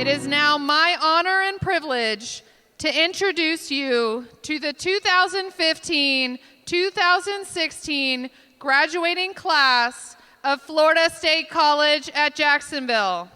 It is now my honor and privilege to introduce you to the 2015-2016 graduating class of Florida State College at Jacksonville.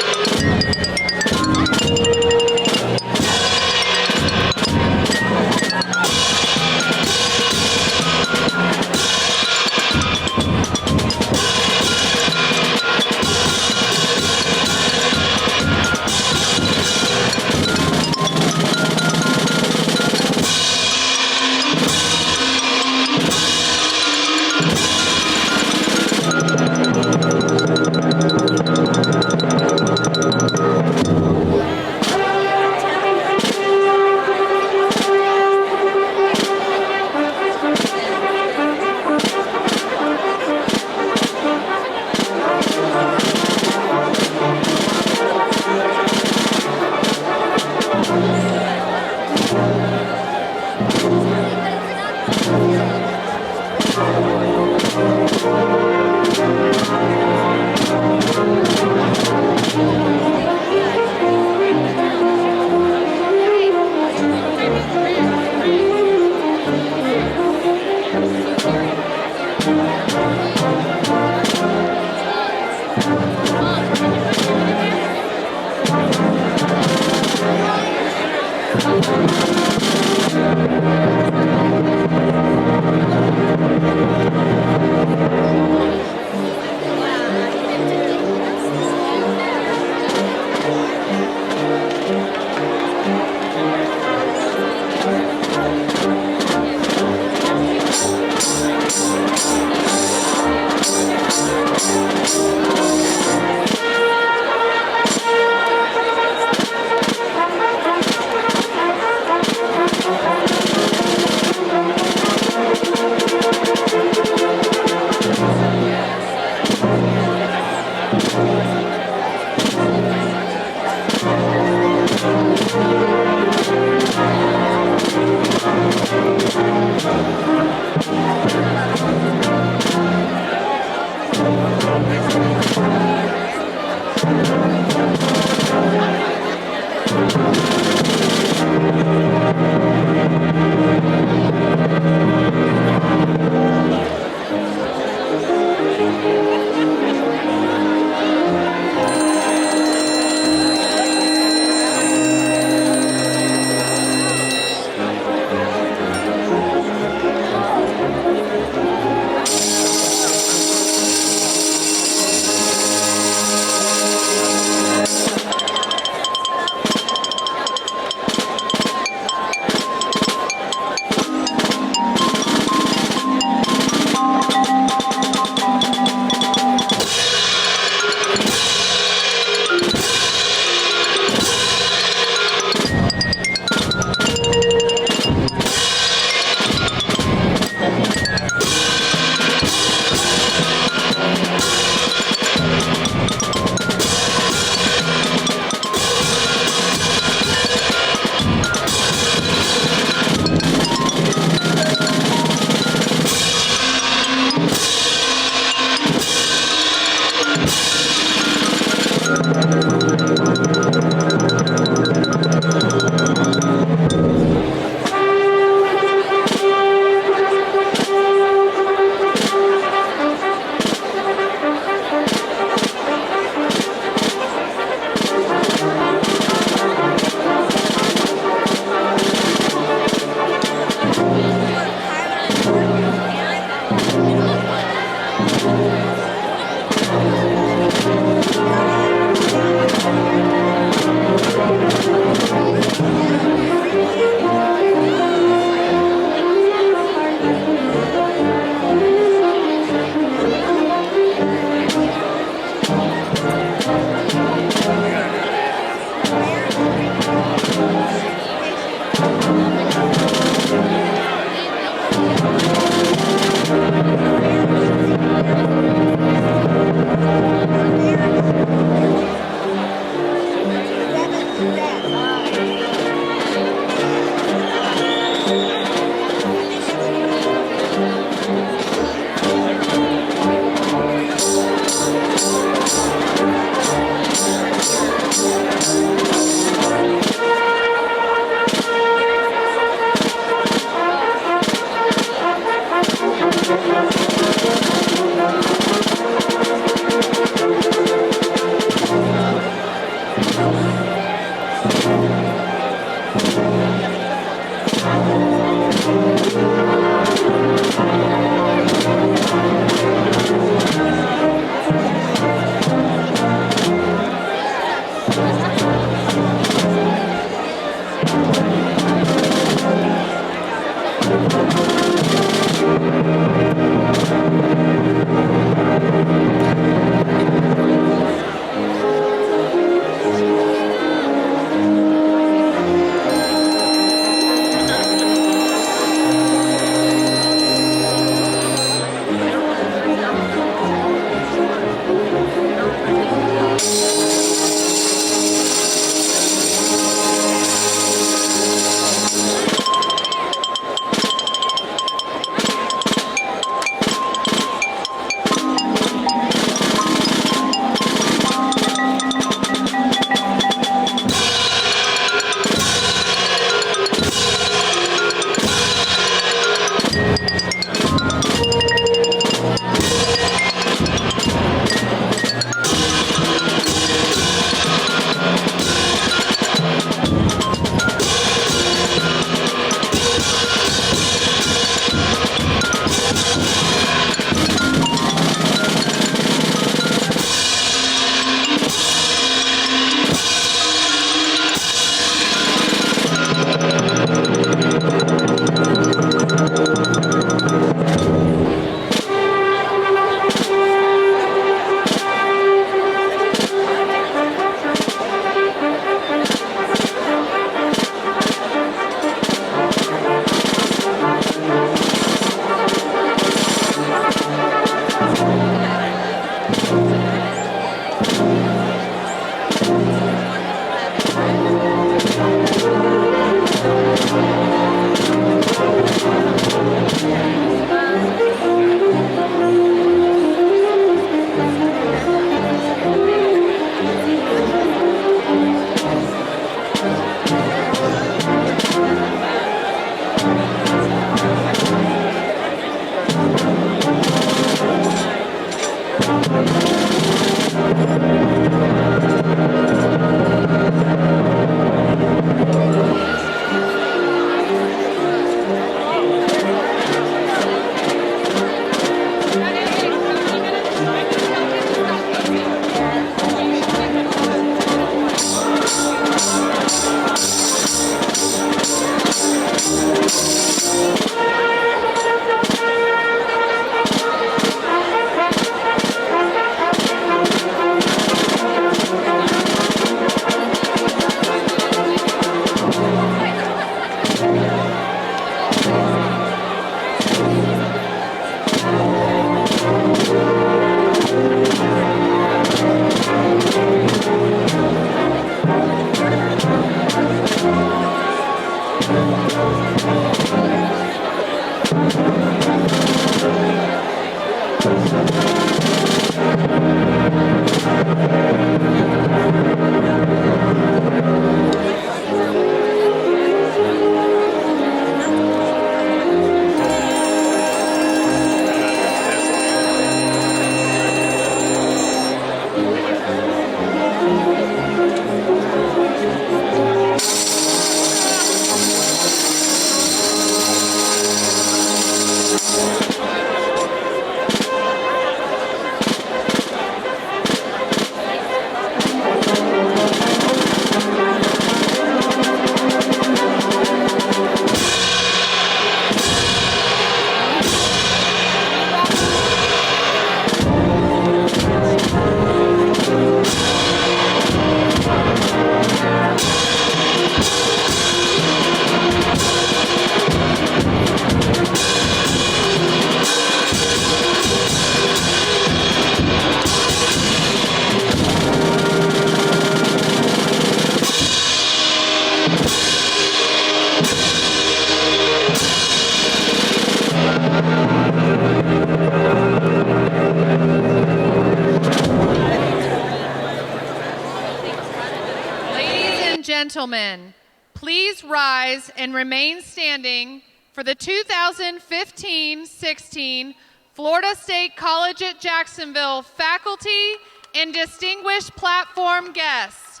gentlemen, please rise and remain standing for the 2015-16 Florida State College at Jacksonville faculty and distinguished platform guests.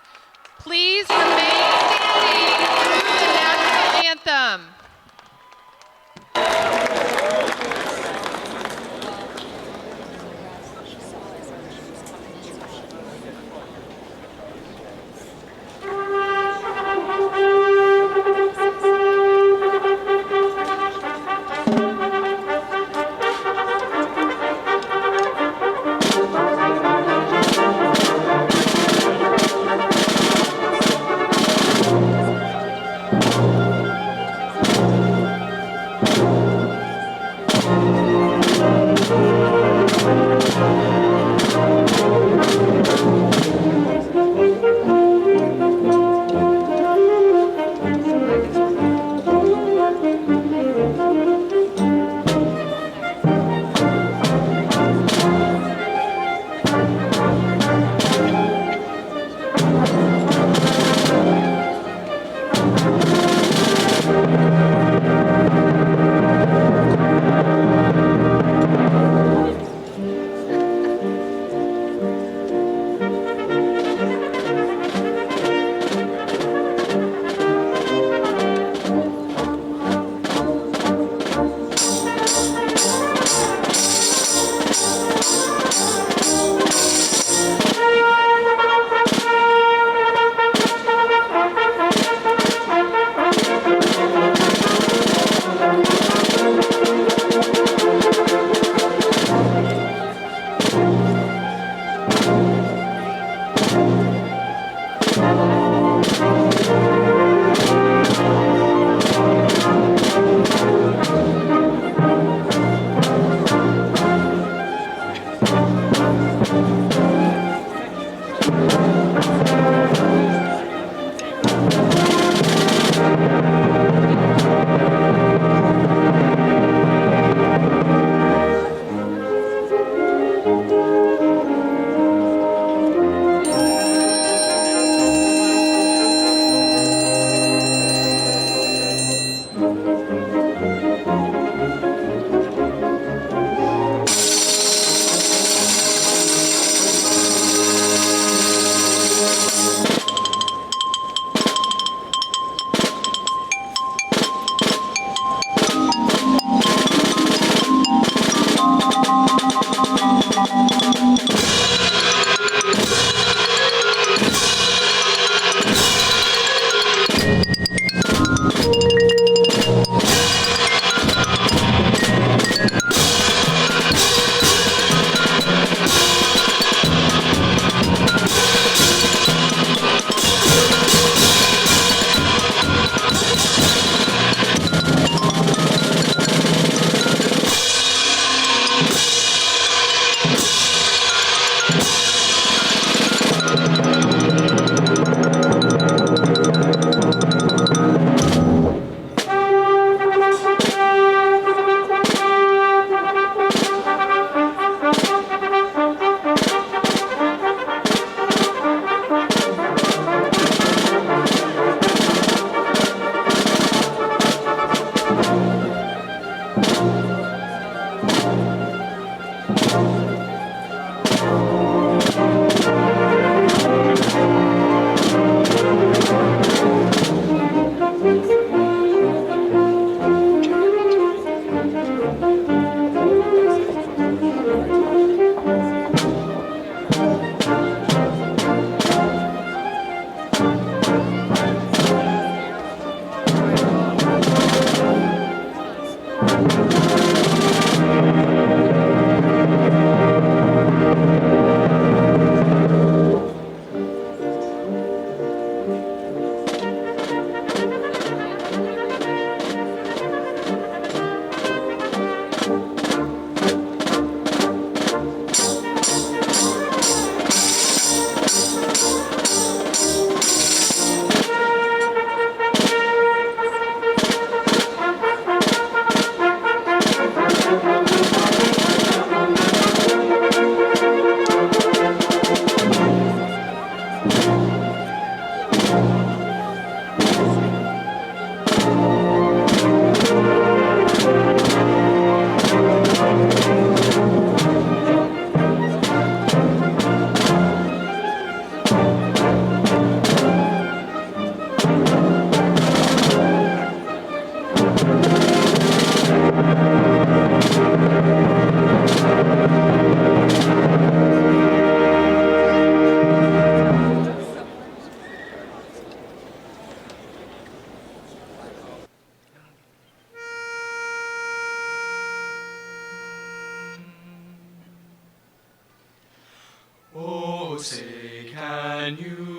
Please remain standing through the national anthem.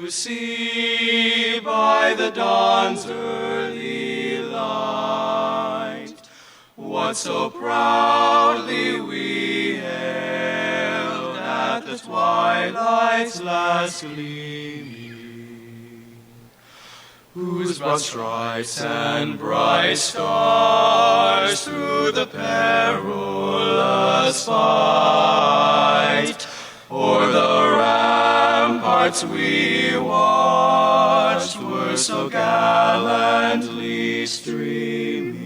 to see by the dawn's early light what so proudly we hailed at the twilight's last gleaming, whose broad stripes and bright stars through the perilous fight o'er the ramparts we watched were so gallantly streaming,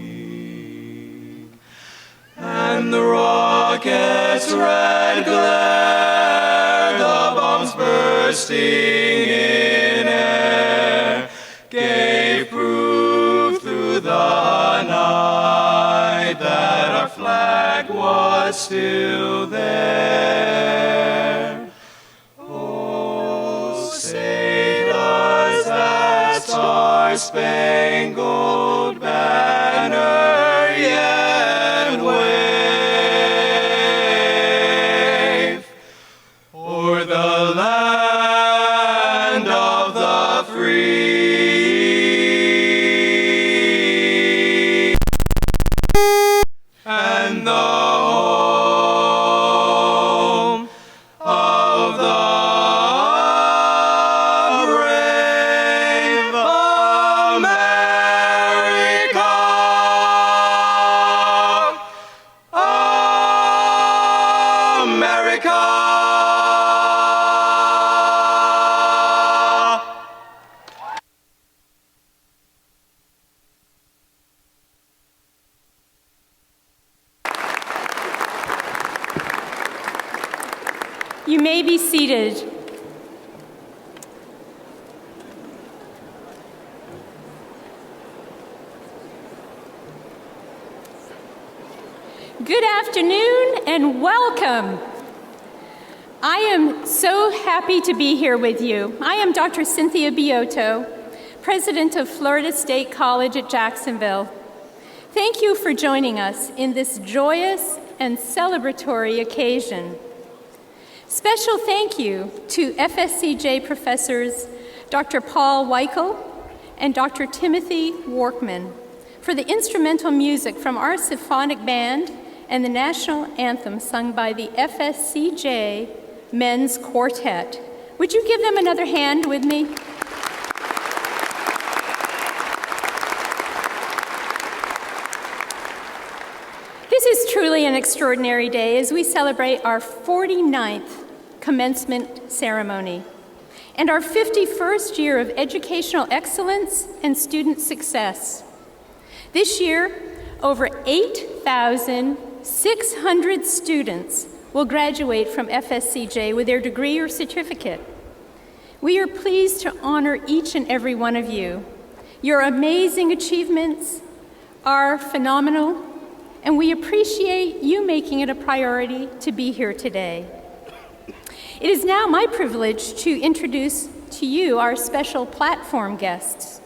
and the rocket's red glare, the bombs bursting in air, gave proof through the night that our flag was still there. Oh, say does that star-spangled banner yet wave o'er the land of the free and the home of the brave America. America. You may be seated. Good afternoon and welcome. I am so happy to be here with you. I am Dr. Cynthia Biotto, President of Florida State College at Jacksonville. Thank you for joining us in this joyous and celebratory occasion. Special thank you to FSCJ professors Dr. Paul Weichel and Dr. Timothy Workman for the instrumental music from our symphonic band and the national anthem sung by the FSCJ Men's Quartet. Would you give them another hand with me? This is truly an extraordinary day as we celebrate our 49th commencement ceremony and our 51st year of educational excellence and student success. This year, over 8,600 students will graduate from FSCJ with their degree or certificate. We are pleased to honor each and every one of you. Your amazing achievements are phenomenal, and we appreciate you making it a priority to be here today. It is now my privilege to introduce to you our special platform guests.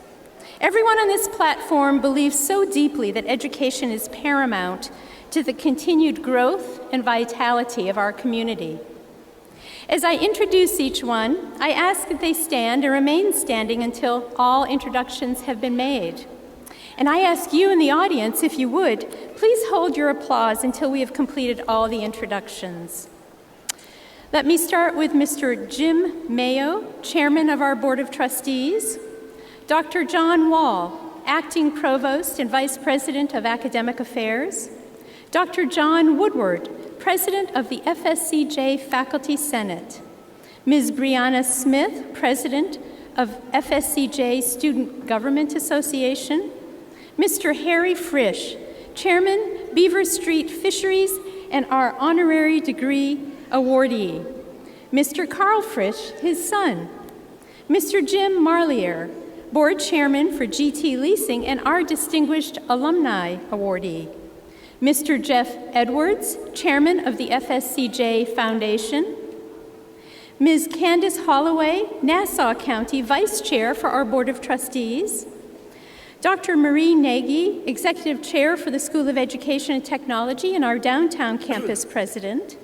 Everyone on this platform believes so deeply that education is paramount to the continued growth and vitality of our community. As I introduce each one, I ask that they stand and remain standing until all introductions have been made. And I ask you in the audience, if you would, please hold your applause until we have completed all the introductions. Let me start with Mr. Jim Mayo, Chairman of our Board of Trustees, Dr. John Wall, Acting Provost and Vice President of Academic Affairs, Dr. John Woodward, President of the FSCJ Faculty Senate, Ms. Brianna Smith, President of FSCJ Student Government Association, Mr. Harry Frisch, Chairman, Beaver Street Fisheries and our honorary degree awardee, Mr. Carl Frisch, his son, Mr. Jim Marlier, Board Chairman for GT Leasing and our distinguished alumni awardee, Mr. Jeff Edwards, Chairman of the FSCJ Foundation, Ms. Candace Holloway, Nassau County Vice Chair for our Board of Trustees, Dr. Marie Nagy, Executive Chair for the School of Education and Technology and our downtown campus president,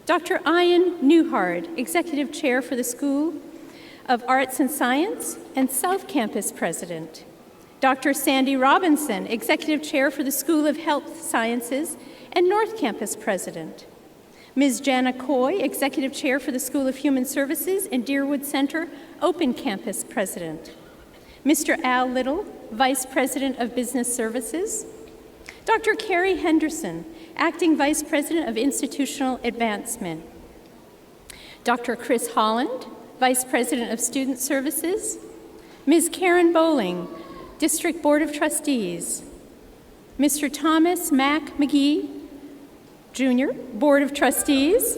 Dr. Ian Newhard, Executive Chair for the School of Arts and Science and South Campus President. Dr. Sandy Robinson, Executive Chair for the School of Health Sciences and North Campus President. Ms. Jana Coy, Executive Chair for the School of Human Services and Deerwood Center, Open Campus President. Mr. Al Little, Vice President of Business Services. Dr. Carrie Henderson, Acting Vice President of Institutional Advancement. Dr. Chris Holland, Vice President of Student Services. Ms. Karen Bowling, District Board of Trustees. Mr. Thomas Mack McGee, Jr., Board of Trustees.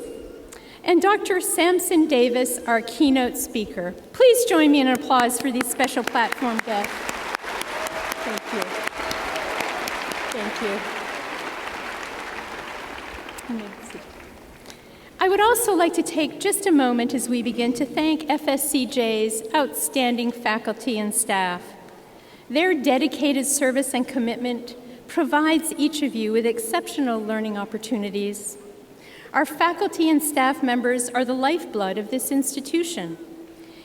And Dr. Samson Davis, our keynote speaker. Please join me in an applause for these special platform guests. Thank you. Thank you. I would also like to take just a moment as we begin to thank FSCJ's outstanding faculty and staff. Their dedicated service and commitment provides each of you with exceptional learning opportunities. Our faculty and staff members are the lifeblood of this institution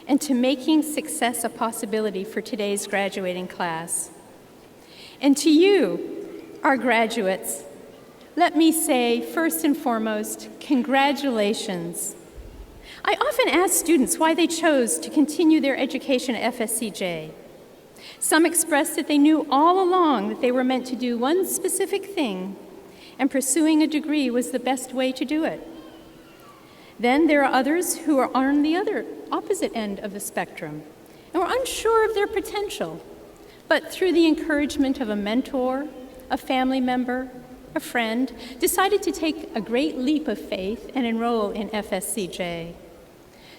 and to making success a possibility for today's graduating class. And to you, our graduates, let me say, first and foremost, congratulations. I often ask students why they chose to continue their education at FSCJ. Some express that they knew all along that they were meant to do one specific thing, and pursuing a degree was the best way to do it. Then there are others who are on the opposite end of the spectrum and were unsure of their potential, but through the encouragement of a mentor, a family member, a friend, decided to take a great leap of faith and enroll in FSCJ.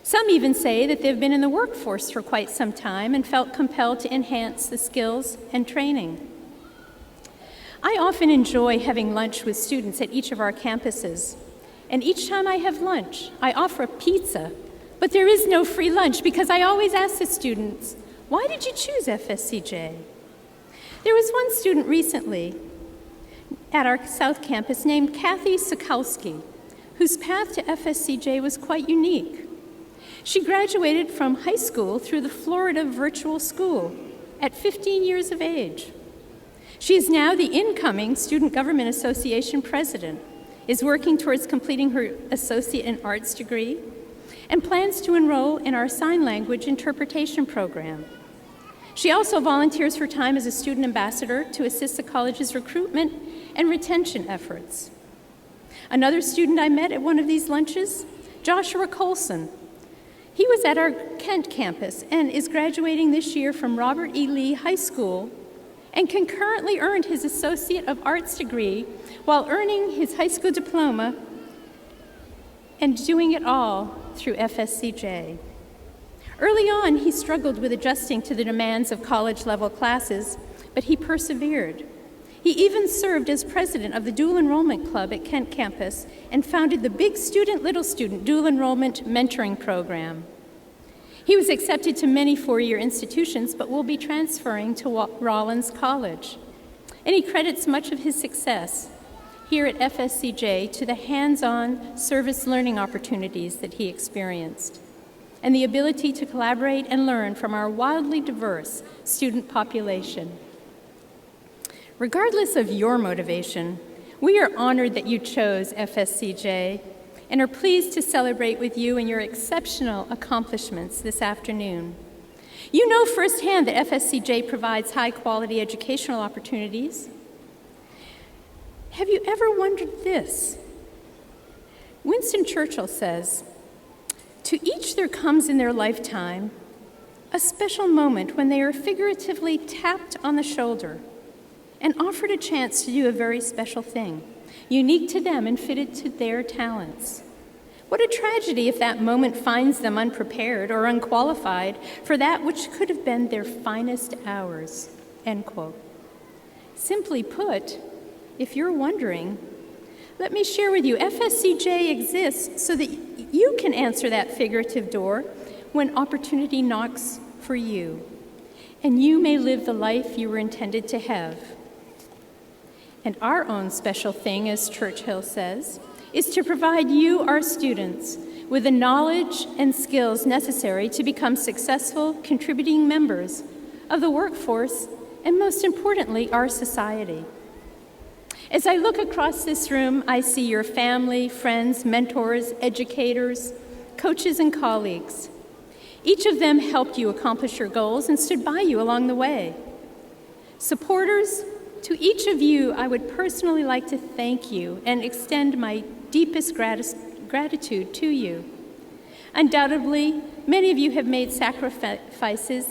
Some even say that they've been in the workforce for quite some time and felt compelled to enhance the skills and training. I often enjoy having lunch with students at each of our campuses, and each time I have lunch, I offer a pizza, but there is no free lunch because I always ask the students, why did you choose FSCJ? There was one student recently at our South Campus named Kathy Sokolsky, whose path to FSCJ was quite unique. She graduated from high school through the Florida Virtual School at 15 years of age. She is now the incoming Student Government Association president, is working towards completing her Associate in Arts degree, and plans to enroll in our Sign Language Interpretation program. She also volunteers her time as a student ambassador to assist the college's recruitment and retention efforts. Another student I met at one of these lunches, Joshua Colson. He was at our Kent campus and is graduating this year from Robert E. Lee High School and concurrently earned his Associate of Arts degree while earning his high school diploma and doing it all through FSCJ. Early on, he struggled with adjusting to the demands of college-level classes, but he persevered. He even served as president of the Dual Enrollment Club at Kent campus and founded the Big Student, Little Student Dual Enrollment Mentoring Program. He was accepted to many four-year institutions, but will be transferring to Rollins College. And he credits much of his success here at FSCJ to the hands-on service learning opportunities that he experienced and the ability to collaborate and learn from our wildly diverse student population. Regardless of your motivation, we are honored that you chose FSCJ and are pleased to celebrate with you and your exceptional accomplishments this afternoon. You know firsthand that FSCJ provides high-quality educational opportunities. Have you ever wondered this? Winston Churchill says, "To each there comes in their lifetime a special moment when they are figuratively tapped on the shoulder and offered a chance to do a very special thing, unique to them and fitted to their talents. What a tragedy if that moment finds them unprepared or unqualified for that which could have been their finest hours," end quote. Simply put, if you're wondering, let me share with you, FSCJ exists so that you can answer that figurative door when opportunity knocks for you, and you may live the life you were intended to have. And our own special thing, as Churchill says, is to provide you, our students, with the knowledge and skills necessary to become successful, contributing members of the workforce and, most importantly, our society. As I look across this room, I see your family, friends, mentors, educators, coaches, and colleagues. Each of them helped you accomplish your goals and stood by you along the way. Supporters, to each of you, I would personally like to thank you and extend my deepest gratitude to you. Undoubtedly, many of you have made sacrifices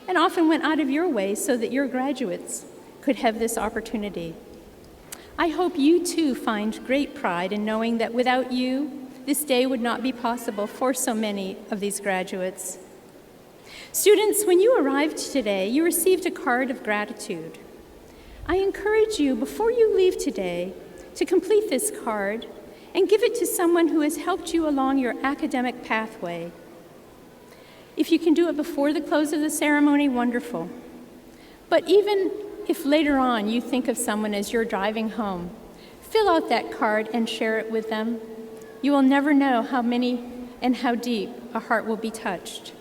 and often went out of your way so that your graduates could have this opportunity. I hope you too find great pride in knowing that without you, this day would not be possible for so many of these graduates. Students, when you arrived today, you received a card of gratitude. I encourage you, before you leave today, to complete this card and give it to someone who has helped you along your academic pathway. If you can do it before the close of the ceremony, wonderful. But even if later on you think of someone as you're driving home, fill out that card and share it with them. You will never know how many and how deep a heart will be touched.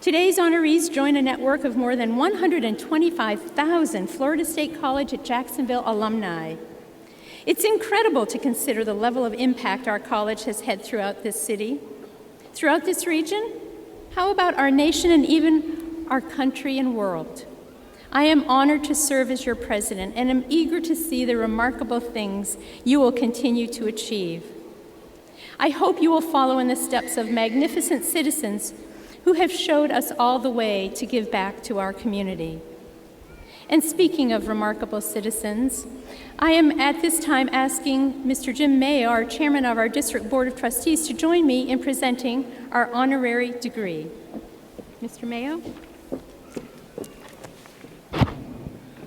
Today's honorees join a network of more than 125,000 Florida State College at Jacksonville alumni. It's incredible to consider the level of impact our college has had throughout this city, throughout this region. How about our nation and even our country and world? I am honored to serve as your president and am eager to see the remarkable things you will continue to achieve. I hope you will follow in the steps of magnificent citizens who have showed us all the way to give back to our community. And speaking of remarkable citizens, I am at this time asking Mr. Jim Mayo, our chairman of our District Board of Trustees, to join me in presenting our honorary degree. Mr. Mayo?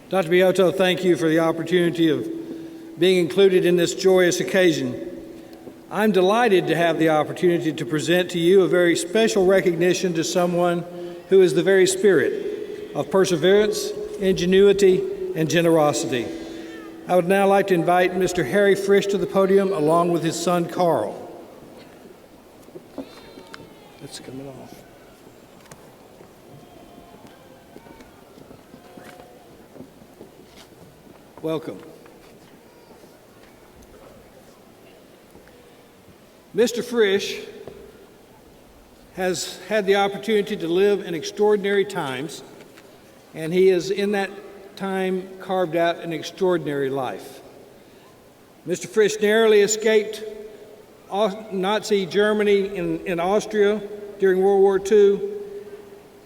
Dr. Biotto, thank you for the opportunity of being included in this joyous occasion. I'm delighted to have the opportunity to present to you a very special recognition to someone who is the very spirit of perseverance, ingenuity, and generosity. I would now like to invite Mr. Harry Frisch to the podium along with his son, Carl. It's coming off. Welcome. Mr. Frisch has had the opportunity to live in extraordinary times, and he has in that time carved out an extraordinary life. Mr. Frisch narrowly escaped Nazi Germany in Austria during World War II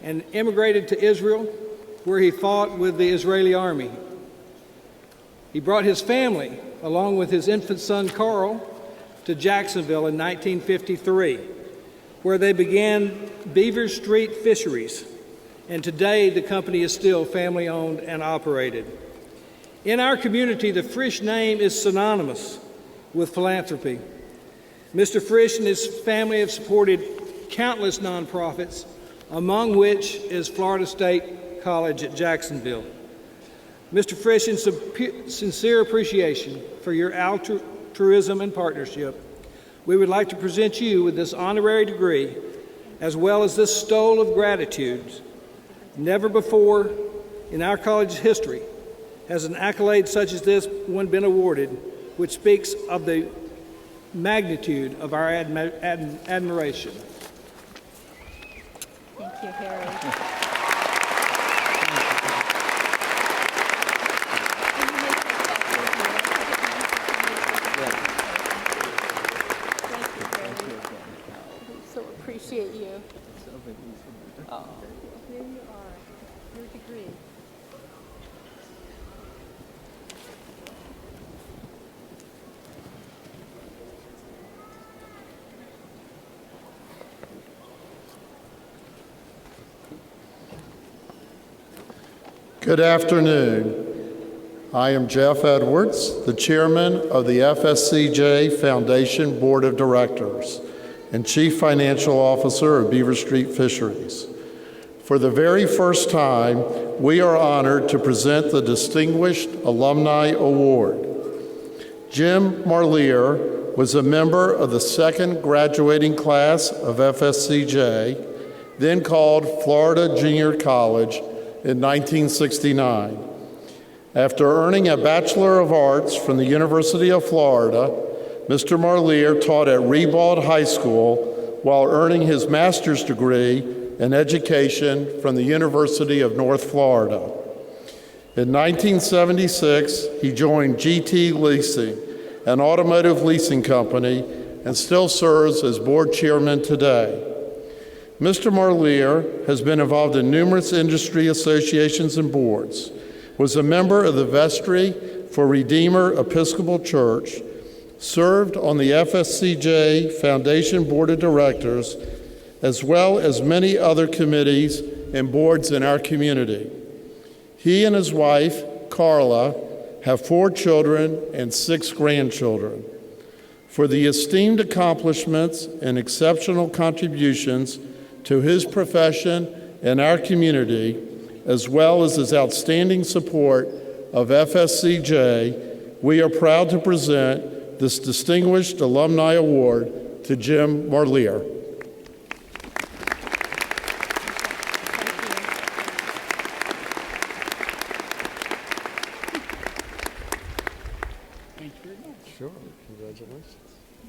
and immigrated to Israel, where he fought with the Israeli army. He brought his family, along with his infant son Carl, to Jacksonville in 1953, where they began Beaver Street Fisheries, and today the company is still family-owned and operated. In our community, the Frisch name is synonymous with philanthropy. Mr. Frisch and his family have supported countless nonprofits, among which is Florida State College at Jacksonville. Mr. Frisch, in sincere appreciation for your altruism and partnership, we would like to present you with this honorary degree, as well as this stole of gratitude. Never before in our college's history has an accolade such as this one been awarded, which speaks of the magnitude of our admiration. Thank you, Harry. Appreciate you. Oh, here you are, your degree. Good afternoon. I am Jeff Edwards, the chairman of the FSCJ Foundation Board of Directors and Chief Financial Officer of Beaver Street Fisheries. For the very first time, we are honored to present the Distinguished Alumni Award. Jim Marlier was a member of the second graduating class of FSCJ, then called Florida Junior College, in 1969. After earning a Bachelor of Arts from the University of Florida, Mr. Marlier taught at Ribaud High School while earning his master's degree in education from the University of North Florida. In 1976, he joined GT Leasing, an automotive leasing company, and still serves as board chairman today. Mr. Marlier has been involved in numerous industry associations and boards, was a member of the Vestry for Redeemer Episcopal Church, served on the FSCJ Foundation Board of Directors, as well as many other committees and boards in our community. He and his wife, Carla, have 4 children and 6 grandchildren. For the esteemed accomplishments and exceptional contributions to his profession and our community, as well as his outstanding support of FSCJ, we are proud to present this Distinguished Alumni Award to Jim Marlier. Thank you very much. Sure, congratulations.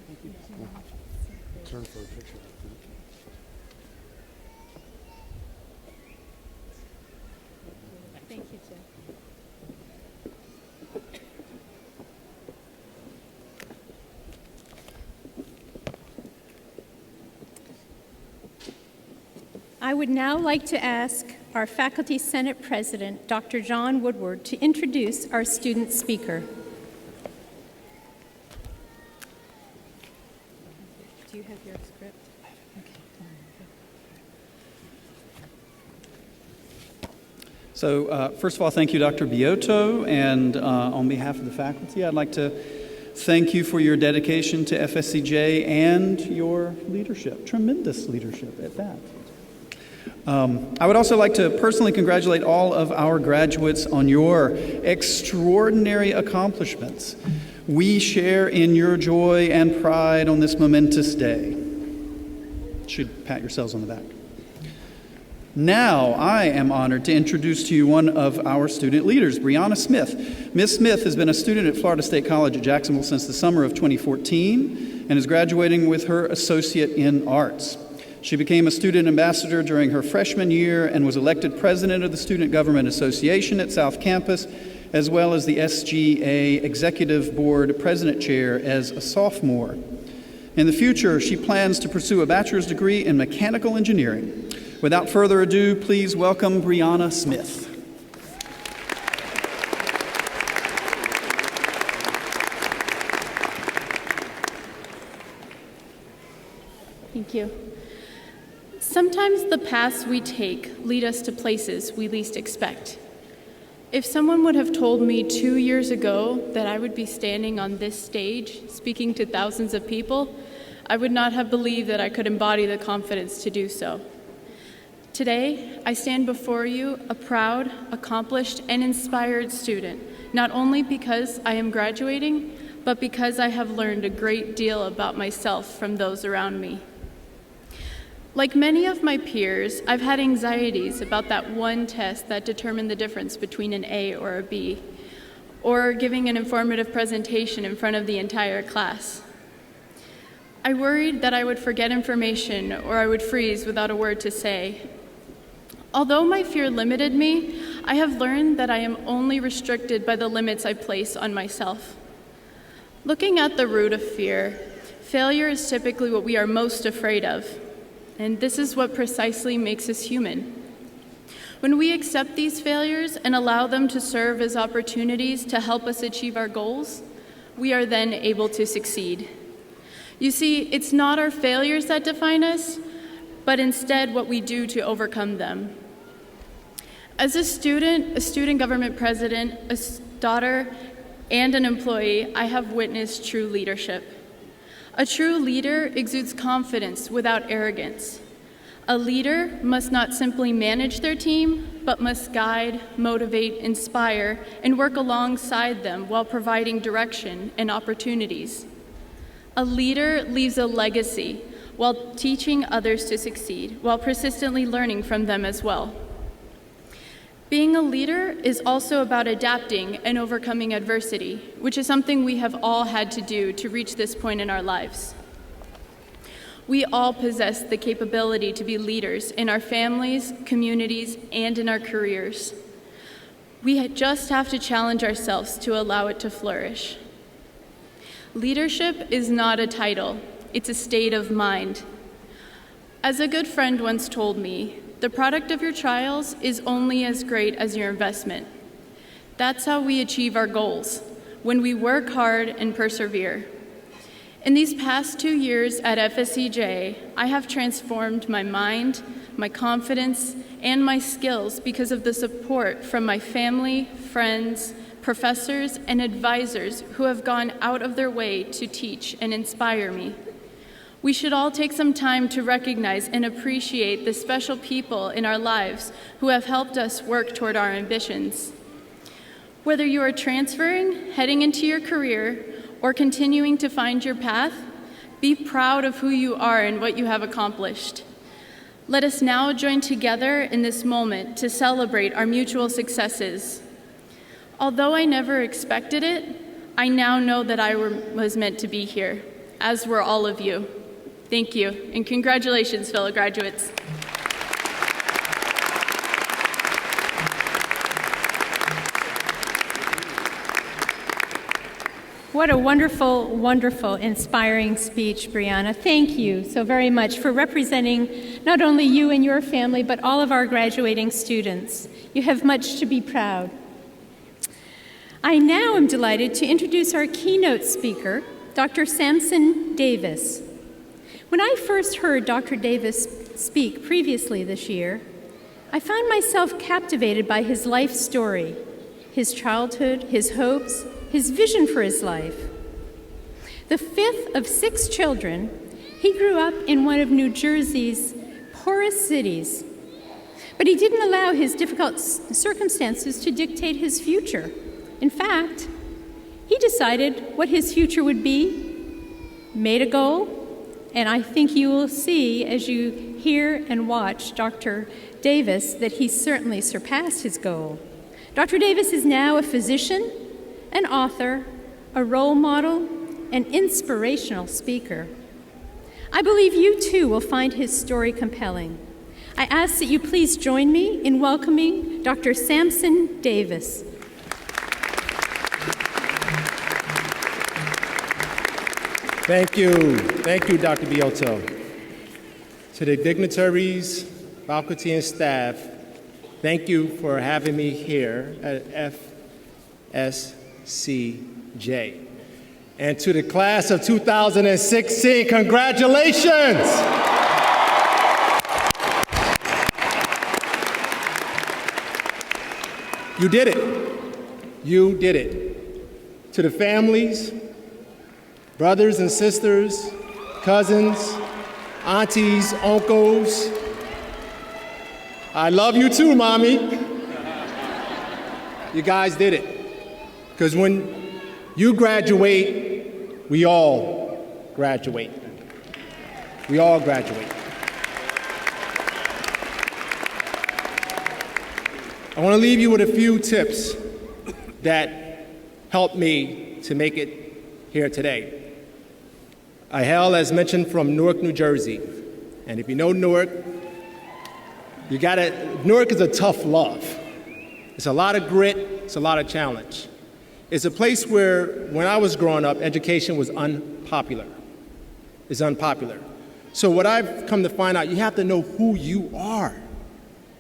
Thank you. Turn for a picture. Thank you, Jeff. I would now like to ask our Faculty Senate President, Dr. John Woodward, to introduce our student speaker. Do you have your script? So first of all, thank you, Dr. Biotto, and on behalf of the faculty, I'd like to thank you for your dedication to FSCJ and your leadership, tremendous leadership at that. I would also like to personally congratulate all of our graduates on your extraordinary accomplishments. We share in your joy and pride on this momentous day. Should pat yourselves on the back. Now, I am honored to introduce to you one of our student leaders, Brianna Smith. Ms. Smith has been a student at Florida State College at Jacksonville since the summer of 2014 and is graduating with her Associate in Arts. She became a student ambassador during her freshman year and was elected president of the Student Government Association at South Campus, as well as the SGA Executive Board President Chair as a sophomore. In the future, she plans to pursue a bachelor's degree in mechanical engineering. Without further ado, please welcome Brianna Smith. Thank you. Sometimes the paths we take lead us to places we least expect. If someone would have told me 2 years ago that I would be standing on this stage speaking to thousands of people, I would not have believed that I could embody the confidence to do so. Today, I stand before you a proud, accomplished, and inspired student, not only because I am graduating, but because I have learned a great deal about myself from those around me. Like many of my peers, I've had anxieties about that one test that determined the difference between an A or a B, or giving an informative presentation in front of the entire class. I worried that I would forget information or I would freeze without a word to say. Although my fear limited me, I have learned that I am only restricted by the limits I place on myself. Looking at the root of fear, failure is typically what we are most afraid of. And this is what precisely makes us human. When we accept these failures and allow them to serve as opportunities to help us achieve our goals, we are then able to succeed. You see, it's not our failures that define us, but instead what we do to overcome them. As a student government president, a daughter, and an employee, I have witnessed true leadership. A true leader exudes confidence without arrogance. A leader must not simply manage their team, but must guide, motivate, inspire, and work alongside them while providing direction and opportunities. A leader leaves a legacy while teaching others to succeed, while persistently learning from them as well. Being a leader is also about adapting and overcoming adversity, which is something we have all had to do to reach this point in our lives. We all possess the capability to be leaders in our families, communities, and in our careers. We just have to challenge ourselves to allow it to flourish. Leadership is not a title, it's a state of mind. As a good friend once told me, the product of your trials is only as great as your investment. That's how we achieve our goals, when we work hard and persevere. In these past 2 years at FSCJ, I have transformed my mind, my confidence, and my skills because of the support from my family, friends, professors, and advisors who have gone out of their way to teach and inspire me. We should all take some time to recognize and appreciate the special people in our lives who have helped us work toward our ambitions. Whether you are transferring, heading into your career, or continuing to find your path, be proud of who you are and what you have accomplished. Let us now join together in this moment to celebrate our mutual successes. Although I never expected it, I now know that I was meant to be here, as were all of you. Thank you, and congratulations, fellow graduates. What a wonderful, wonderful, inspiring speech, Brianna. Thank you so very much for representing not only you and your family, but all of our graduating students. You have much to be proud. I now am delighted to introduce our keynote speaker, Dr. Samson Davis. When I first heard Dr. Davis speak previously this year, I found myself captivated by his life story, his childhood, his hopes, his vision for his life. The fifth of 6 children, he grew up in one of New Jersey's poorest cities. But he didn't allow his difficult circumstances to dictate his future. In fact, he decided what his future would be, made a goal, and I think you will see as you hear and watch Dr. Davis that he certainly surpassed his goal. Dr. Davis is now a physician, an author, a role model, an inspirational speaker. I believe you too will find his story compelling. I ask that you please join me in welcoming Dr. Samson Davis. Thank you, Dr. Biotto. To the dignitaries, faculty, and staff, thank you for having me here at FSCJ. And to the class of 2016, congratulations! You did it. You did it. To the families, brothers and sisters, cousins, aunties, uncles, I love you too, Mommy. You guys did it. Because when you graduate, we all graduate. We all graduate. I want to leave you with a few tips that helped me to make it here today. I hail, as mentioned, from Newark, New Jersey. And if you know Newark, Newark is a tough love. It's a lot of grit, it's a lot of challenge. It's a place where, when I was growing up, education was unpopular. It's unpopular. So what I've come to find out, you have to know who you are.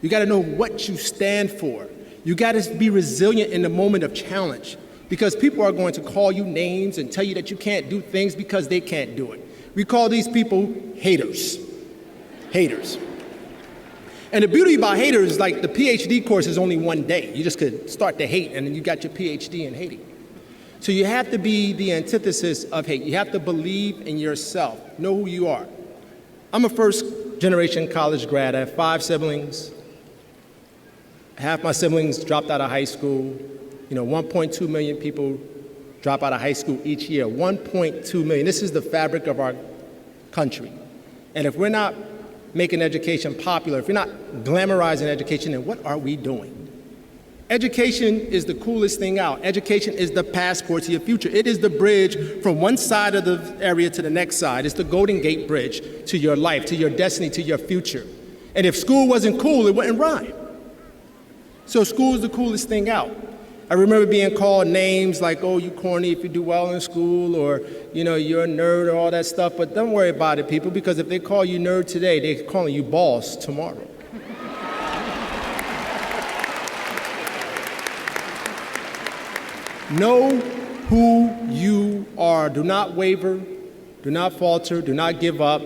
You got to know what you stand for. You got to be resilient in the moment of challenge, because people are going to call you names and tell you that you can't do things because they can't do it. We call these people haters. Haters. And the beauty about haters is, like, the PhD course is only one day. You just could start to hate, and then you got your PhD in hating. So you have to be the antithesis of hate. You have to believe in yourself. Know who you are. I'm a first-generation college grad. I have 5 siblings. Half my siblings dropped out of high school. 1.2 million people drop out of high school each year. 1.2 million. This is the fabric of our country. And if we're not making education popular, if we're not glamorizing education, then what are we doing? Education is the coolest thing out. Education is the passport to your future. It is the bridge from one side of the area to the next side. It's the Golden Gate Bridge to your life, to your destiny, to your future. And if school wasn't cool, it wouldn't rhyme. So school is the coolest thing out. I remember being called names like, oh, you corny if you do well in school, or, you know, you're a nerd or all that stuff. But don't worry about it, people, because if they call you nerd today, they're calling you boss tomorrow. Know who you are. Do not waver. Do not falter. Do not give up.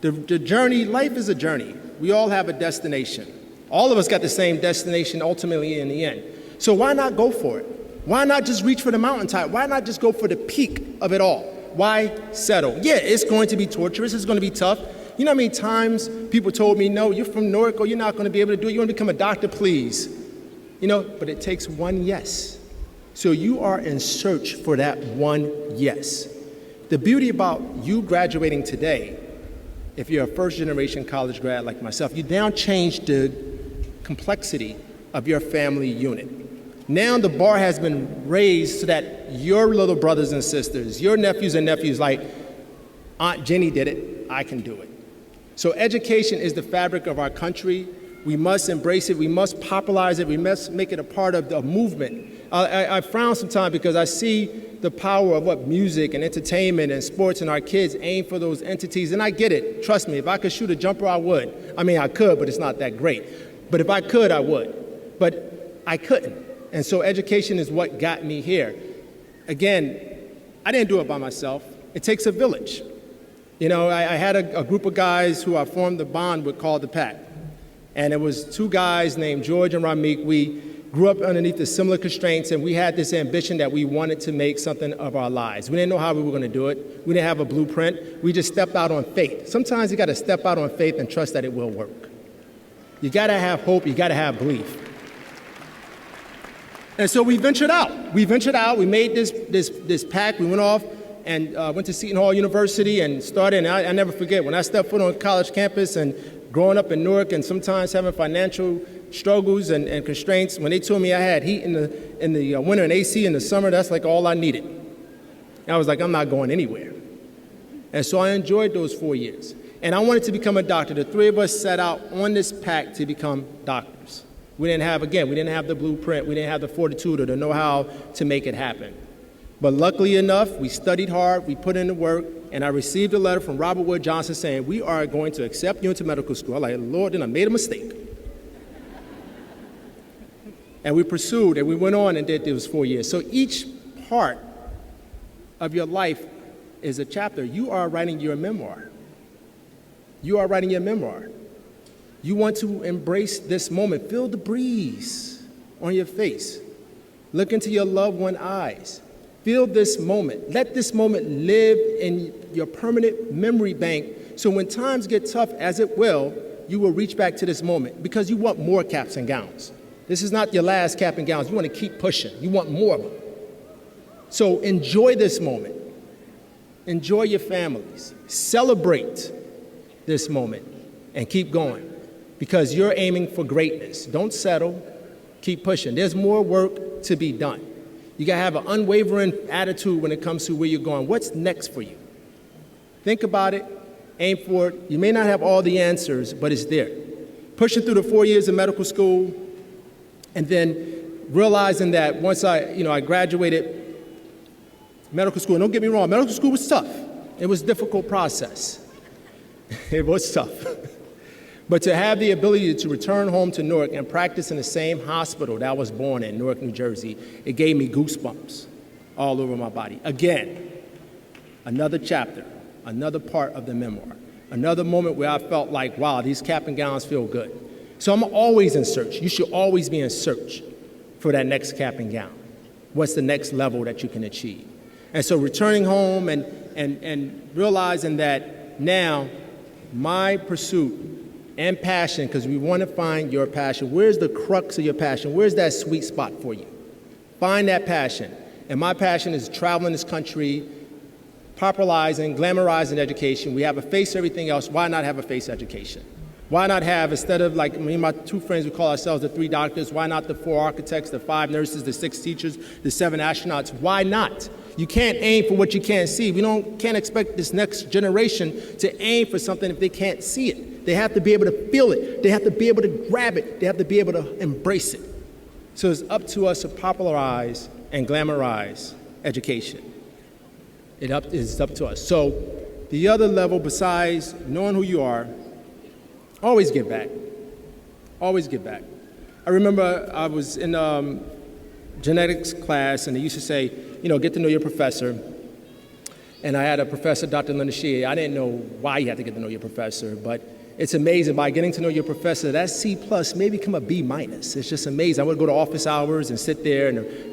The journey, life is a journey. We all have a destination. All of us got the same destination ultimately in the end. So why not go for it? Why not just reach for the mountaintop? Why not just go for the peak of it all? Why settle? Yeah, it's going to be torturous. It's going to be tough. You know how many times people told me, no, you're from Newark, or you're not going to be able to do it. You want to become a doctor, please. You know, but it takes one yes. So you are in search for that one yes. The beauty about you graduating today, if you're a first-generation college grad like myself, you now change the complexity of your family unit. Now the bar has been raised so that your little brothers and sisters, your nephews and nephews, like Aunt Jenny did it, I can do it. So education is the fabric of our country. We must embrace it. We must popularize it. We must make it a part of the movement. I frown sometimes because I see the power of what music and entertainment and sports and our kids aim for those entities. And I get it. Trust me, if I could shoot a jumper, I would. I mean, I could, but it's not that great. But if I could, I would. But I couldn't. And so education is what got me here. Again, I didn't do it by myself. It takes a village. You know, I had a group of guys who I formed the bond with called the Pack. And it was two guys named George and Ramik. We grew up underneath the similar constraints, and we had this ambition that we wanted to make something of our lives. We didn't know how we were going to do it. We didn't have a blueprint. We just stepped out on faith. Sometimes you got to step out on faith and trust that it will work. You got to have hope. You got to have belief. And so we ventured out. We made this pact. We went off and went to Seton Hall University and started. And I never forget, when I stepped foot on college campus and growing up in Newark and sometimes having financial struggles and constraints, when they told me I had heat in the winter and AC in the summer, that's like all I needed. And I was like, I'm not going anywhere. And so I enjoyed those 4 years. And I wanted to become a doctor. The three of us set out on this pact to become doctors. We didn't have the blueprint. We didn't have the fortitude or the know-how to make it happen. But luckily enough, we studied hard, we put in the work, and I received a letter from Robert Wood Johnson saying, we are going to accept you into medical school. I'm like, Lord, then I made a mistake. And we pursued, and we went on and did those 4 years. So each part of your life is a chapter. You are writing your memoir. You are writing your memoir. You want to embrace this moment. Feel the breeze on your face. Look into your loved one's eyes. Feel this moment. Let this moment live in your permanent memory bank, so when times get tough, as it will, you will reach back to this moment because you want more caps and gowns. This is not your last cap and gowns. You want to keep pushing. You want more of them. So enjoy this moment. Enjoy your families. Celebrate this moment and keep going because you're aiming for greatness. Don't settle. Keep pushing. There's more work to be done. You got to have an unwavering attitude when it comes to where you're going. What's next for you? Think about it. Aim for it. You may not have all the answers, but it's there. Pushing through the 4 years of medical school, and then realizing that once I graduated medical school, and don't get me wrong, medical school was tough. It was a difficult process. It was tough. But to have the ability to return home to Newark and practice in the same hospital that I was born in, Newark, New Jersey, it gave me goosebumps all over my body. Again, another chapter, another part of the memoir, another moment where I felt like, wow, these cap and gowns feel good. So I'm always in search. You should always be in search for that next cap and gown. What's the next level that you can achieve? And so returning home and realizing that now my pursuit and passion, because we want to find your passion. Where's the crux of your passion? Where's that sweet spot for you? Find that passion. And my passion is traveling this country, popularizing, glamorizing education. We have a face to everything else. Why not have a face education? Why not have, instead of like me and my two friends, we call ourselves the 3 doctors, why not the 4 architects, the 5 nurses, the 6 teachers, the 7 astronauts? Why not? You can't aim for what you can't see. We can't expect this next generation to aim for something if they can't see it. They have to be able to feel it. They have to be able to grab it. They have to be able to embrace it. So it's up to us to popularize and glamorize education. It's up to us. So the other level, besides knowing who you are, always give back. Always give back. I remember I was in genetics class, and they used to say, get to know your professor. And I had a professor, Dr. Linda Shea. I didn't know why you had to get to know your professor, but it's amazing. By getting to know your professor, that C+ may become a B-. It's just amazing. I would go to office hours and sit there,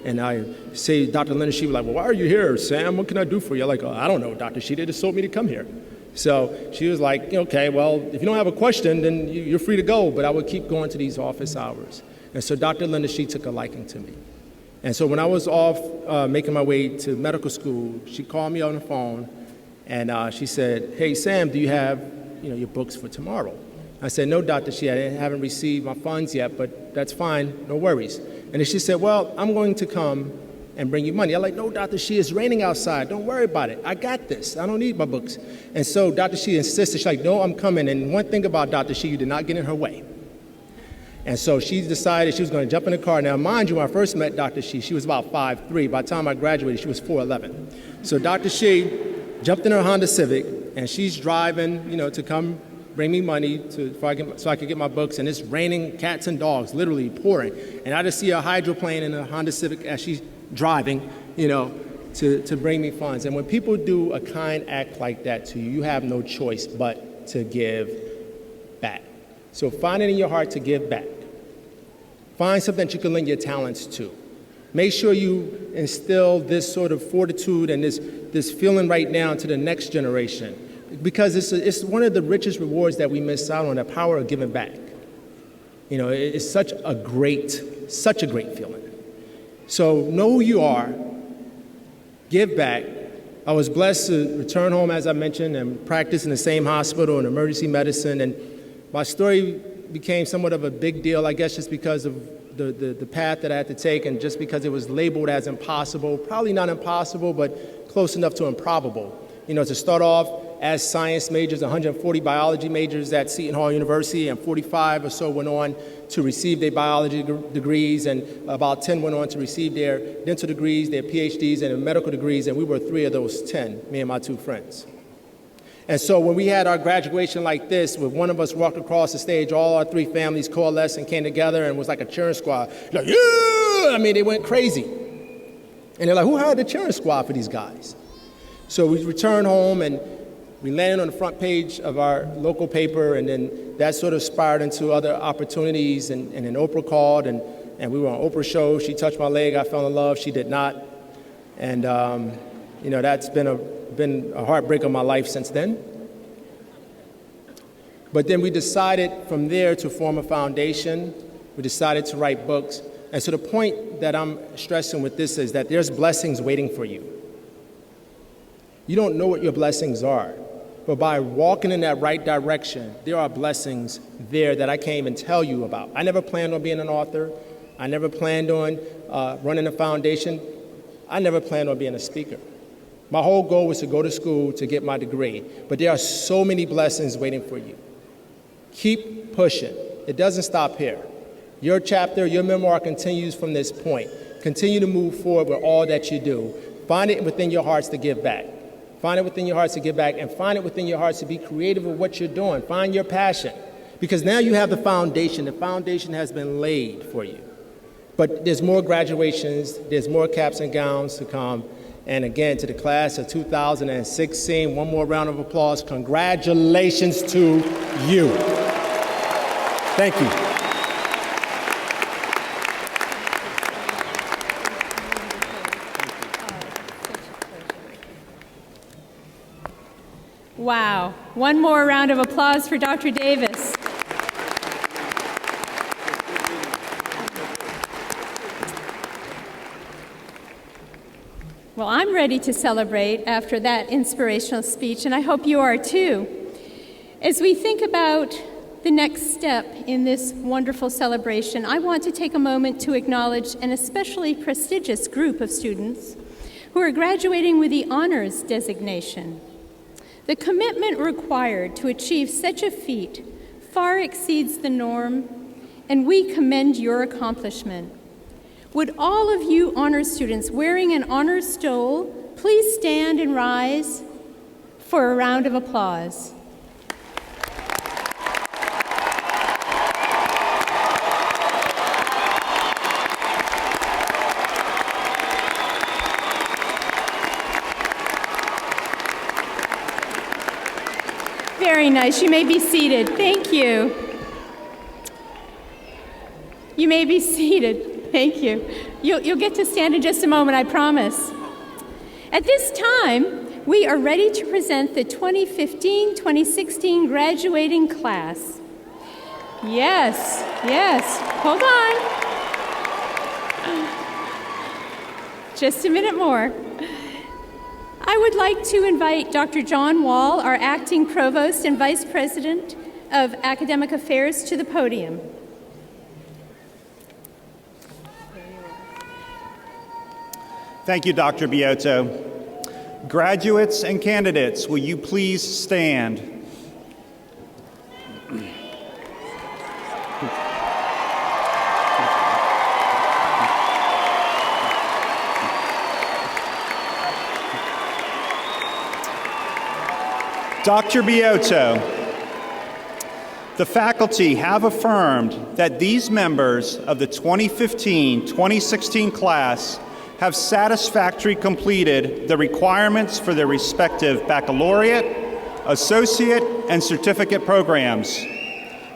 and I say, Dr. Linda Shea was like, well, why are you here, Sam? What can I do for you? I'm like, I don't know, Dr. Shea. They just told me to come here. So she was like, okay, well, if you don't have a question, then you're free to go. But I would keep going to these office hours. And so Dr. Linda Shea took a liking to me. And so when I was off making my way to medical school, she called me on the phone, and she said, hey, Sam, do you have your books for tomorrow? I said, no, Dr. Shea, I haven't received my funds yet, but that's fine, no worries. And then she said, well, I'm going to come and bring you money. I'm like, no, Dr. Shea, it's raining outside. Don't worry about it. I got this. I don't need my books. And so Dr. Shea insisted. She's like, no, I'm coming. And one thing about Dr. Shea, you did not get in her way. And so she decided she was going to jump in the car. Now, mind you, when I first met Dr. Shea, she was about 5'3". By the time I graduated, she was 4'11". So Dr. Shea jumped in her Honda Civic, and she's driving, to come bring me money so I could get my books. And it's raining cats and dogs, literally pouring. And I just see a hydroplane in a Honda Civic as she's driving, to bring me funds. And when people do a kind act like that to you, you have no choice but to give back. So find it in your heart to give back. Find something that you can lend your talents to. Make sure you instill this sort of fortitude and this feeling right now to the next generation, because it's one of the richest rewards that we miss out on, the power of giving back. It's such a great feeling. So know who you are, give back. I was blessed to return home, as I mentioned, and practice in the same hospital in emergency medicine. And my story became somewhat of a big deal, I guess, just because of the path that I had to take, and just because it was labeled as impossible. Probably not impossible, but close enough to improbable. To start off as science majors, 140 biology majors at Seton Hall University, and 45 or so went on to receive their biology degrees, and about 10 went on to receive their dental degrees, their PhDs, and their medical degrees, and we were 3 of those 10, me and my 2 friends. And so when we had our graduation like this, when one of us walked across the stage, all our 3 families coalesced and came together, and it was like a cheering squad. Like, yeah! I mean, they went crazy. And they're like, who hired the cheering squad for these guys? So we returned home, and we landed on the front page of our local paper, and then that sort of spiraled into other opportunities, and then Oprah called, and we were on Oprah's show. She touched my leg. I fell in love. She did not. And, that's been a heartbreak of my life since then. But then we decided from there to form a foundation. We decided to write books. And so the point that I'm stressing with this is that there's blessings waiting for you. You don't know what your blessings are, but by walking in that right direction, there are blessings there that I can't even tell you about. I never planned on being an author. I never planned on running a foundation. I never planned on being a speaker. My whole goal was to go to school to get my degree, but there are so many blessings waiting for you. Keep pushing. It doesn't stop here. Your chapter, your memoir continues from this point. Continue to move forward with all that you do. Find it within your hearts to give back. Find it within your hearts to give back, and find it within your hearts to be creative with what you're doing. Find your passion, because now you have the foundation. The foundation has been laid for you. But there's more graduations, there's more caps and gowns to come. And again, to the class of 2016, one more round of applause. Congratulations to you. Thank you. Wow. One more round of applause for Dr. Davis. Well, I'm ready to celebrate after that inspirational speech, and I hope you are too. As we think about the next step in this wonderful celebration, I want to take a moment to acknowledge an especially prestigious group of students who are graduating with the honors designation. The commitment required to achieve such a feat far exceeds the norm, and we commend your accomplishment. Would all of you honors students wearing an honors stole please stand and rise for a round of applause. Very nice. You may be seated. Thank you. You may be seated. Thank you. You'll get to stand in just a moment, I promise. At this time, we are ready to present the 2015-2016 graduating class. Yes, hold on. Just a minute more. I would like to invite Dr. John Wall, our acting provost and vice president of academic affairs, to the podium. Thank you, Dr. Biotto. Graduates and candidates, will you please stand? Dr. Biotto, the faculty have affirmed that these members of the 2015-2016 class have satisfactorily completed the requirements for their respective baccalaureate, associate, and certificate programs.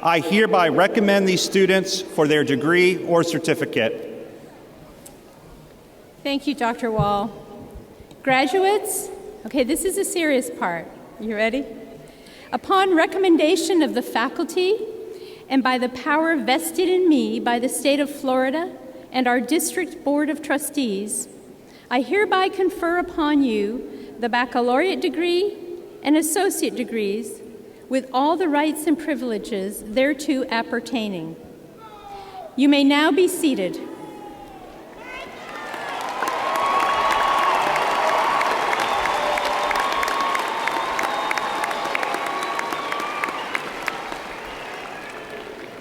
I hereby recommend these students for their degree or certificate. Thank you, Dr. Wall. Graduates, okay, this is a serious part. You ready? Upon recommendation of the faculty and by the power vested in me by the state of Florida and our District Board of Trustees, I hereby confer upon you the baccalaureate degree and associate degrees with all the rights and privileges thereto appertaining. You may now be seated.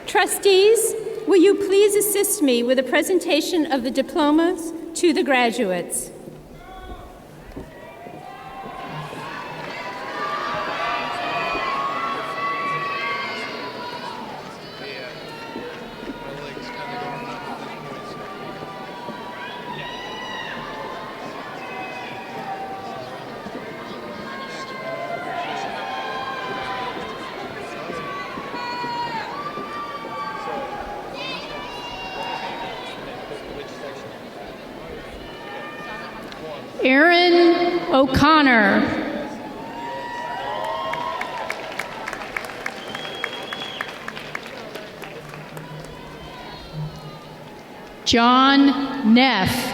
Trustees, will you please assist me with a presentation of the diplomas to the graduates? Aaron O'Connor. John Neff.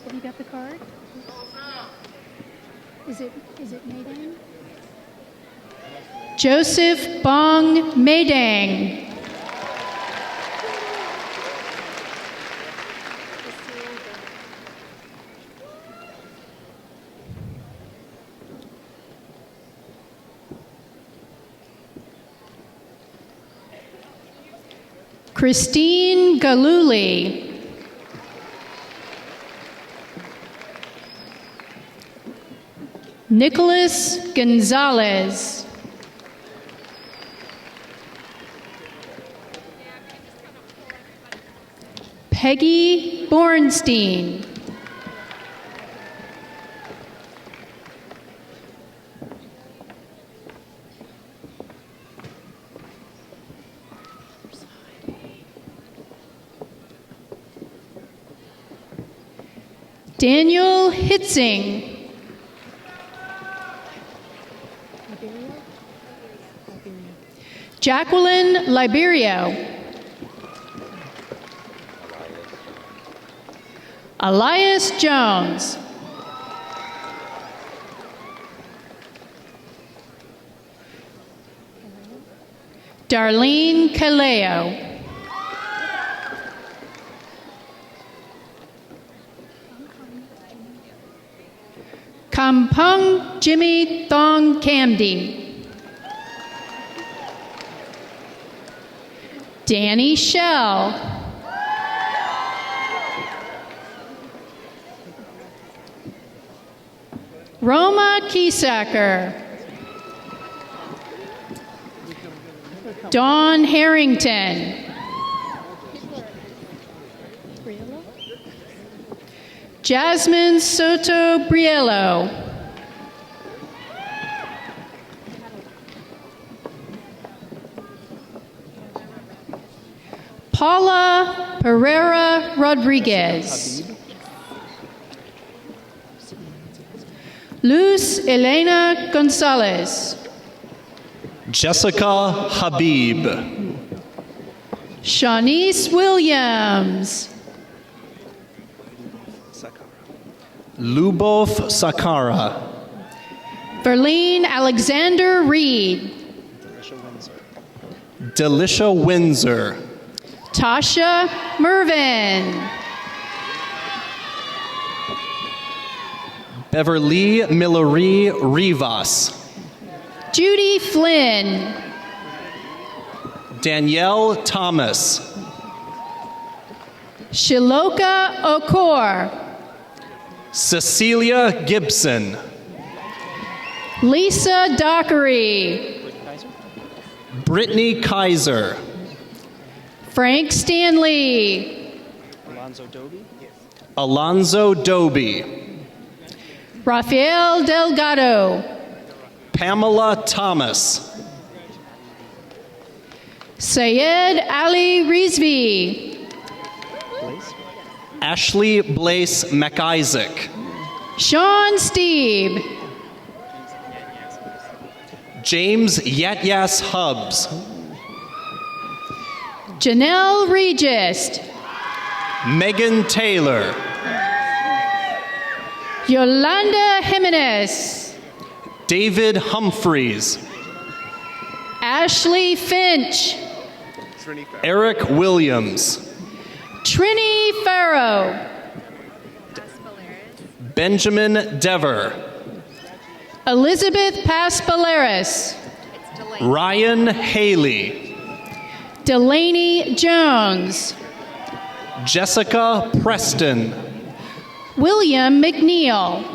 Have you got the card? Is it Maydang? Joseph Bong Maydang. Christine Galuli. Nicholas Gonzalez. Peggy Bornstein. Daniel Hitzing. Jacqueline Liberio. Elias Jones. Darlene Kaleo. Kampung Jimmy Thong Camdy. Danny Shell. Roma Kiesacker. Dawn Harrington. Jasmine Soto Briello. Paula Pereira Rodriguez. Luz Elena Gonzalez. Jessica Habib. Shanice Williams. Lubov Sakara. Verlene Alexander Reed. Delisha Windsor. Tasha Mervin. Beverly Millery Rivas. Judy Flynn. Danielle Thomas. Shiloka Okor. Cecilia Gibson. Lisa Dockery. Brittany Kaiser. Frank Stanley. Alonzo Doby. Rafael Delgado. Pamela Thomas. Sayed Ali Rizvi. Ashley Blaise McIsaac. Sean Steeb. James Yatyas Hubbs. Janelle Regist. Megan Taylor. Yolanda Jimenez. David Humphreys. Ashley Finch. Eric Williams. Trini Farrow. Benjamin Dever. Elizabeth Paspaleris. Ryan Haley. Delaney Jones. Jessica Preston. William McNeil.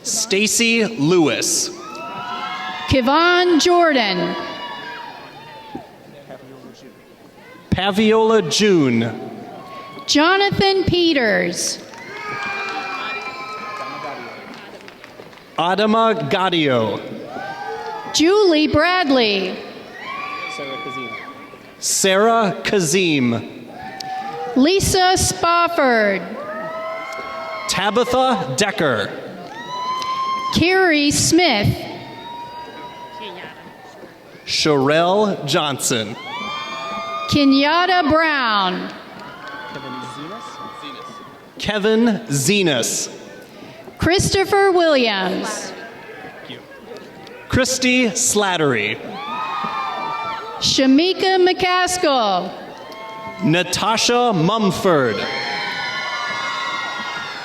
Stacy Lewis. Kevon Jordan. Paviola June. Jonathan Peters. Adama Gadio. Julie Bradley. Sarah Kazim. Lisa Spofford. Tabitha Decker. Carrie Smith. Sherelle Johnson. Kenyatta Brown. Kevin Zenas. Christopher Williams. Christy Slattery. Shamika McCaskill. Natasha Mumford.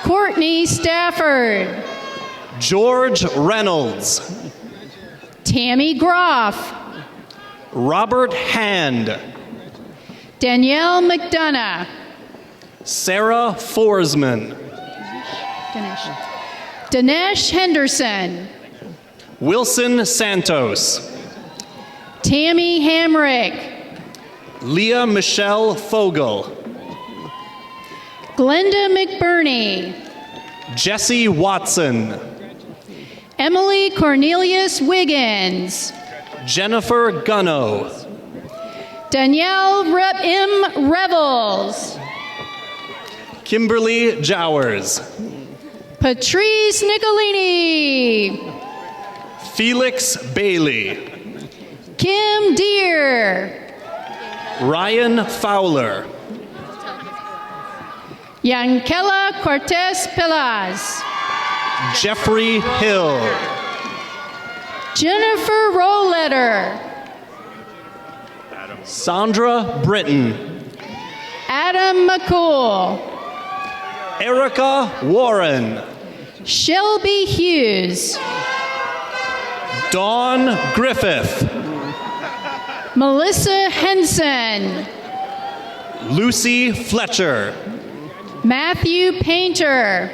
Courtney Stafford. George Reynolds. Tammy Groff. Robert Hand. Danielle McDonough. Sarah Forsman. Dinesh Henderson. Wilson Santos. Tammy Hamrick. Leah Michelle Fogel. Glenda McBurney. Jesse Watson. Emily Cornelius Wiggins. Jennifer Gunno. Danielle M. Revels. Kimberly Jowers. Patrice Nicolini. Felix Bailey. Kim Deere. Ryan Fowler. Yankela Cortez Pelas. Jeffrey Hill. Jennifer Roletter. Sandra Britton. Adam McCool. Erica Warren. Shelby Hughes. Dawn Griffith. Melissa Henson. Lucy Fletcher. Matthew Painter.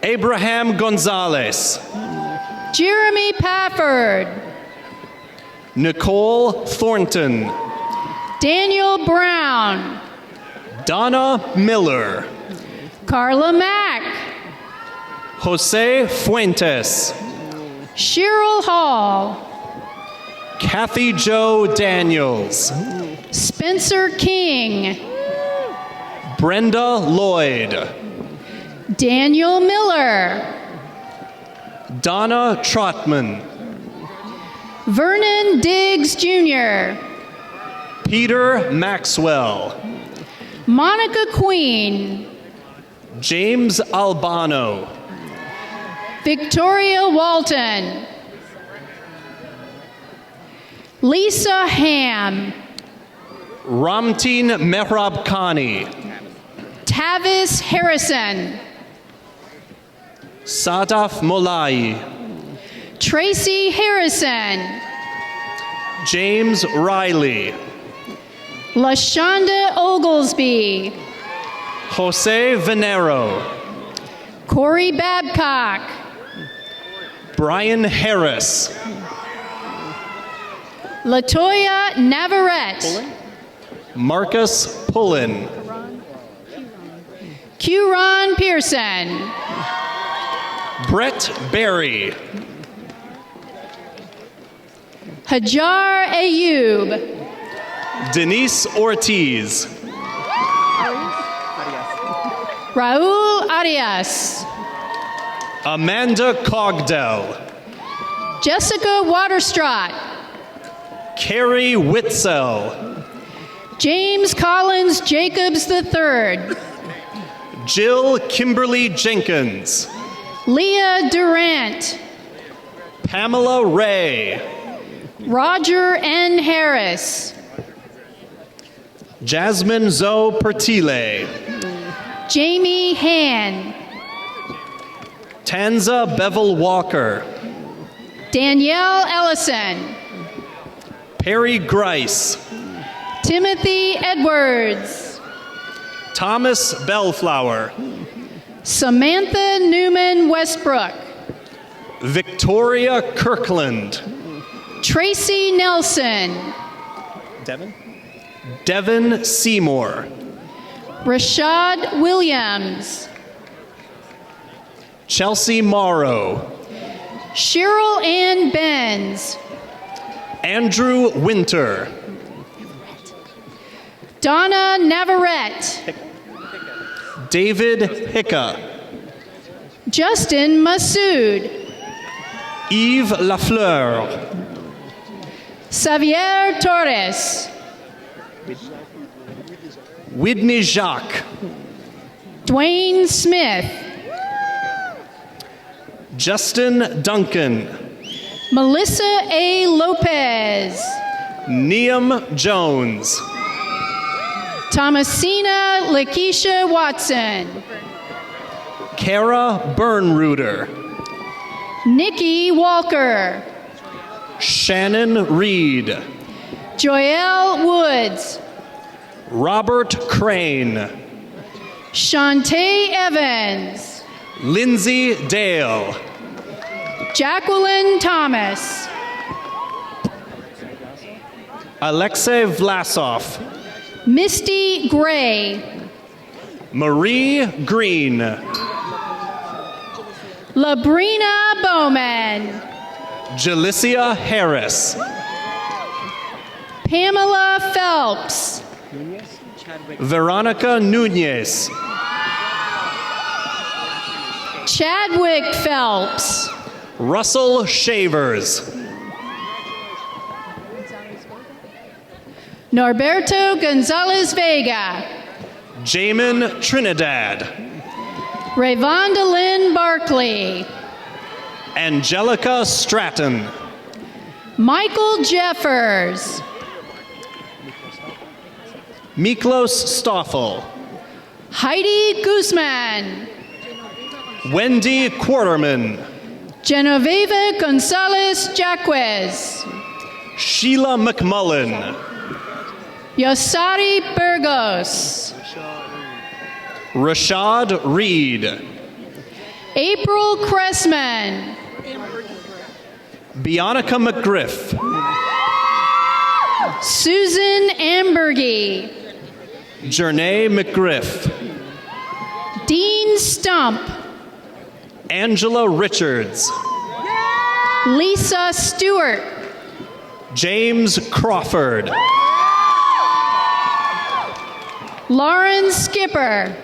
Abraham Gonzalez. Jeremy Pafford. Nicole Thornton. Daniel Brown. Donna Miller. Carla Mack. Jose Fuentes. Cheryl Hall. Kathy Jo Daniels. Spencer King. Brenda Lloyd. Daniel Miller. Donna Trotman. Vernon Diggs Jr. Peter Maxwell. Monica Queen. James Albano. Victoria Walton. Lisa Ham. Ramteen Mehrab Khani. Tavis Harrison. Sadaf Molai. Tracy Harrison. James Riley. LaShonda Oglesby. Jose Venero. Corey Babcock. Brian Harris. Latoya Navarrete. Marcus Pullen. Q-Ron Pearson. Brett Berry. Hajar Ayub. Denise Ortiz. Raul Arias. Amanda Cogdell. Jessica Waterstrott. Carrie Witzel. James Collins Jacobs III. Jill Kimberly Jenkins. Leah Durant. Pamela Ray. Roger N. Harris. Jasmine Zoe Pertile. Jamie Han. Tanza Bevel Walker. Danielle Ellison. Perry Grice. Timothy Edwards. Thomas Bellflower. Samantha Newman Westbrook. Victoria Kirkland. Tracy Nelson. Devin Seymour. Rashad Williams. Chelsea Morrow. Cheryl Ann Benz. Andrew Winter. Donna Navarrete. David Hicka. Justin Massoud. Yves Lafleur. Xavier Torres. Whitney Jacques. Dwayne Smith. Justin Duncan. Melissa A. Lopez. Neam Jones. Thomasina Lakeisha Watson. Kara Bernruder. Nikki Walker. Shannon Reed. Joelle Woods. Robert Crane. Shantae Evans. Lindsay Dale. Jacqueline Thomas. Alexei Vlasov. Misty Gray. Marie Green. Labrina Bowman. Jalicia Harris. Pamela Phelps. Veronica Nunez. Chadwick Phelps. Russell Shavers. Norberto Gonzalez Vega. Jamin Trinidad. Rayvonda Lynn Barkley. Angelica Stratton. Michael Jeffers. Miklos Stoffel. Heidi Guzman. Wendy Quarterman. Genoveva Gonzalez Jaquez. Sheila McMullen. Yosari Burgos. Rashad Reed. April Cressman. Bianca McGriff. Susan Ambergy. Jernay McGriff. Dean Stump. Angela Richards. Lisa Stewart. James Crawford. Lauren Skipper.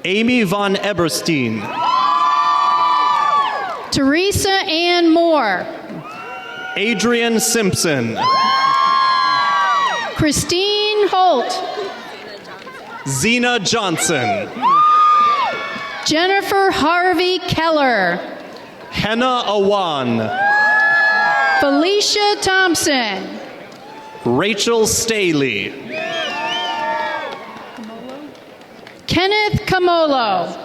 Amy Von Eberstein. Teresa Ann Moore. Adrian Simpson. Christine Holt. Zena Johnson. Jennifer Harvey Keller. Henna Awan. Felicia Thompson. Rachel Staley. Kenneth Camolo.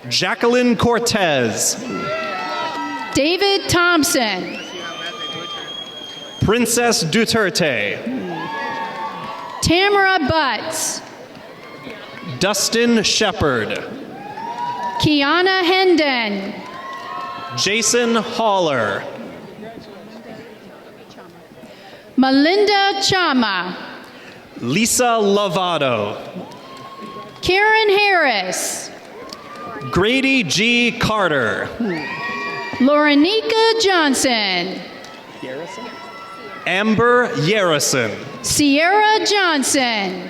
Jacqueline Cortez. David Thompson. Princess Duterte. Tamara Butts. Dustin Shepard. Kiana Hendon. Jason Haller. Melinda Chama. Lisa Lovato. Karen Harris. Grady G. Carter. Laurenica Johnson. Amber Yerrison. Sierra Johnson.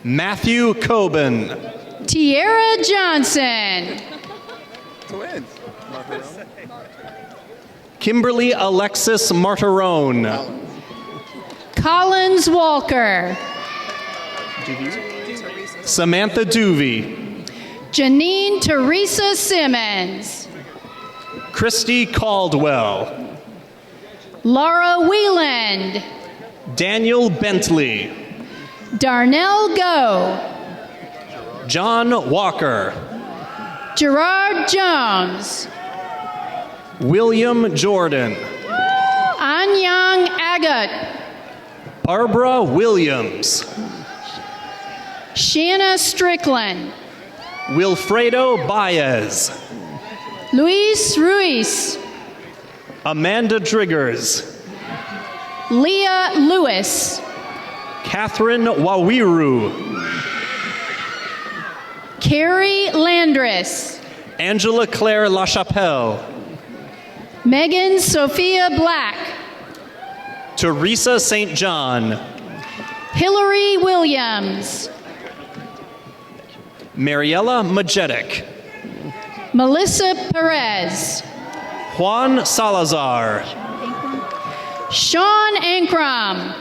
Matthew Coben. Tierra Johnson. Kimberly Alexis Martirone. Collins Walker. Samantha Duvey. Janine Teresa Simmons. Christy Caldwell. Laura Wieland. Daniel Bentley. Darnell Go. John Walker. Gerard Jones. William Jordan. Anyang Agat. Barbara Williams. Shanna Strickland. Wilfredo Baez. Luis Ruiz. Amanda Driggers. Leah Lewis. Catherine Wawiru. Carrie Landris. Angela Claire LaChapelle. Megan Sophia Black. Teresa St. John. Hillary Williams. Mariella Majetic. Melissa Perez. Juan Salazar. Sean Ankrum.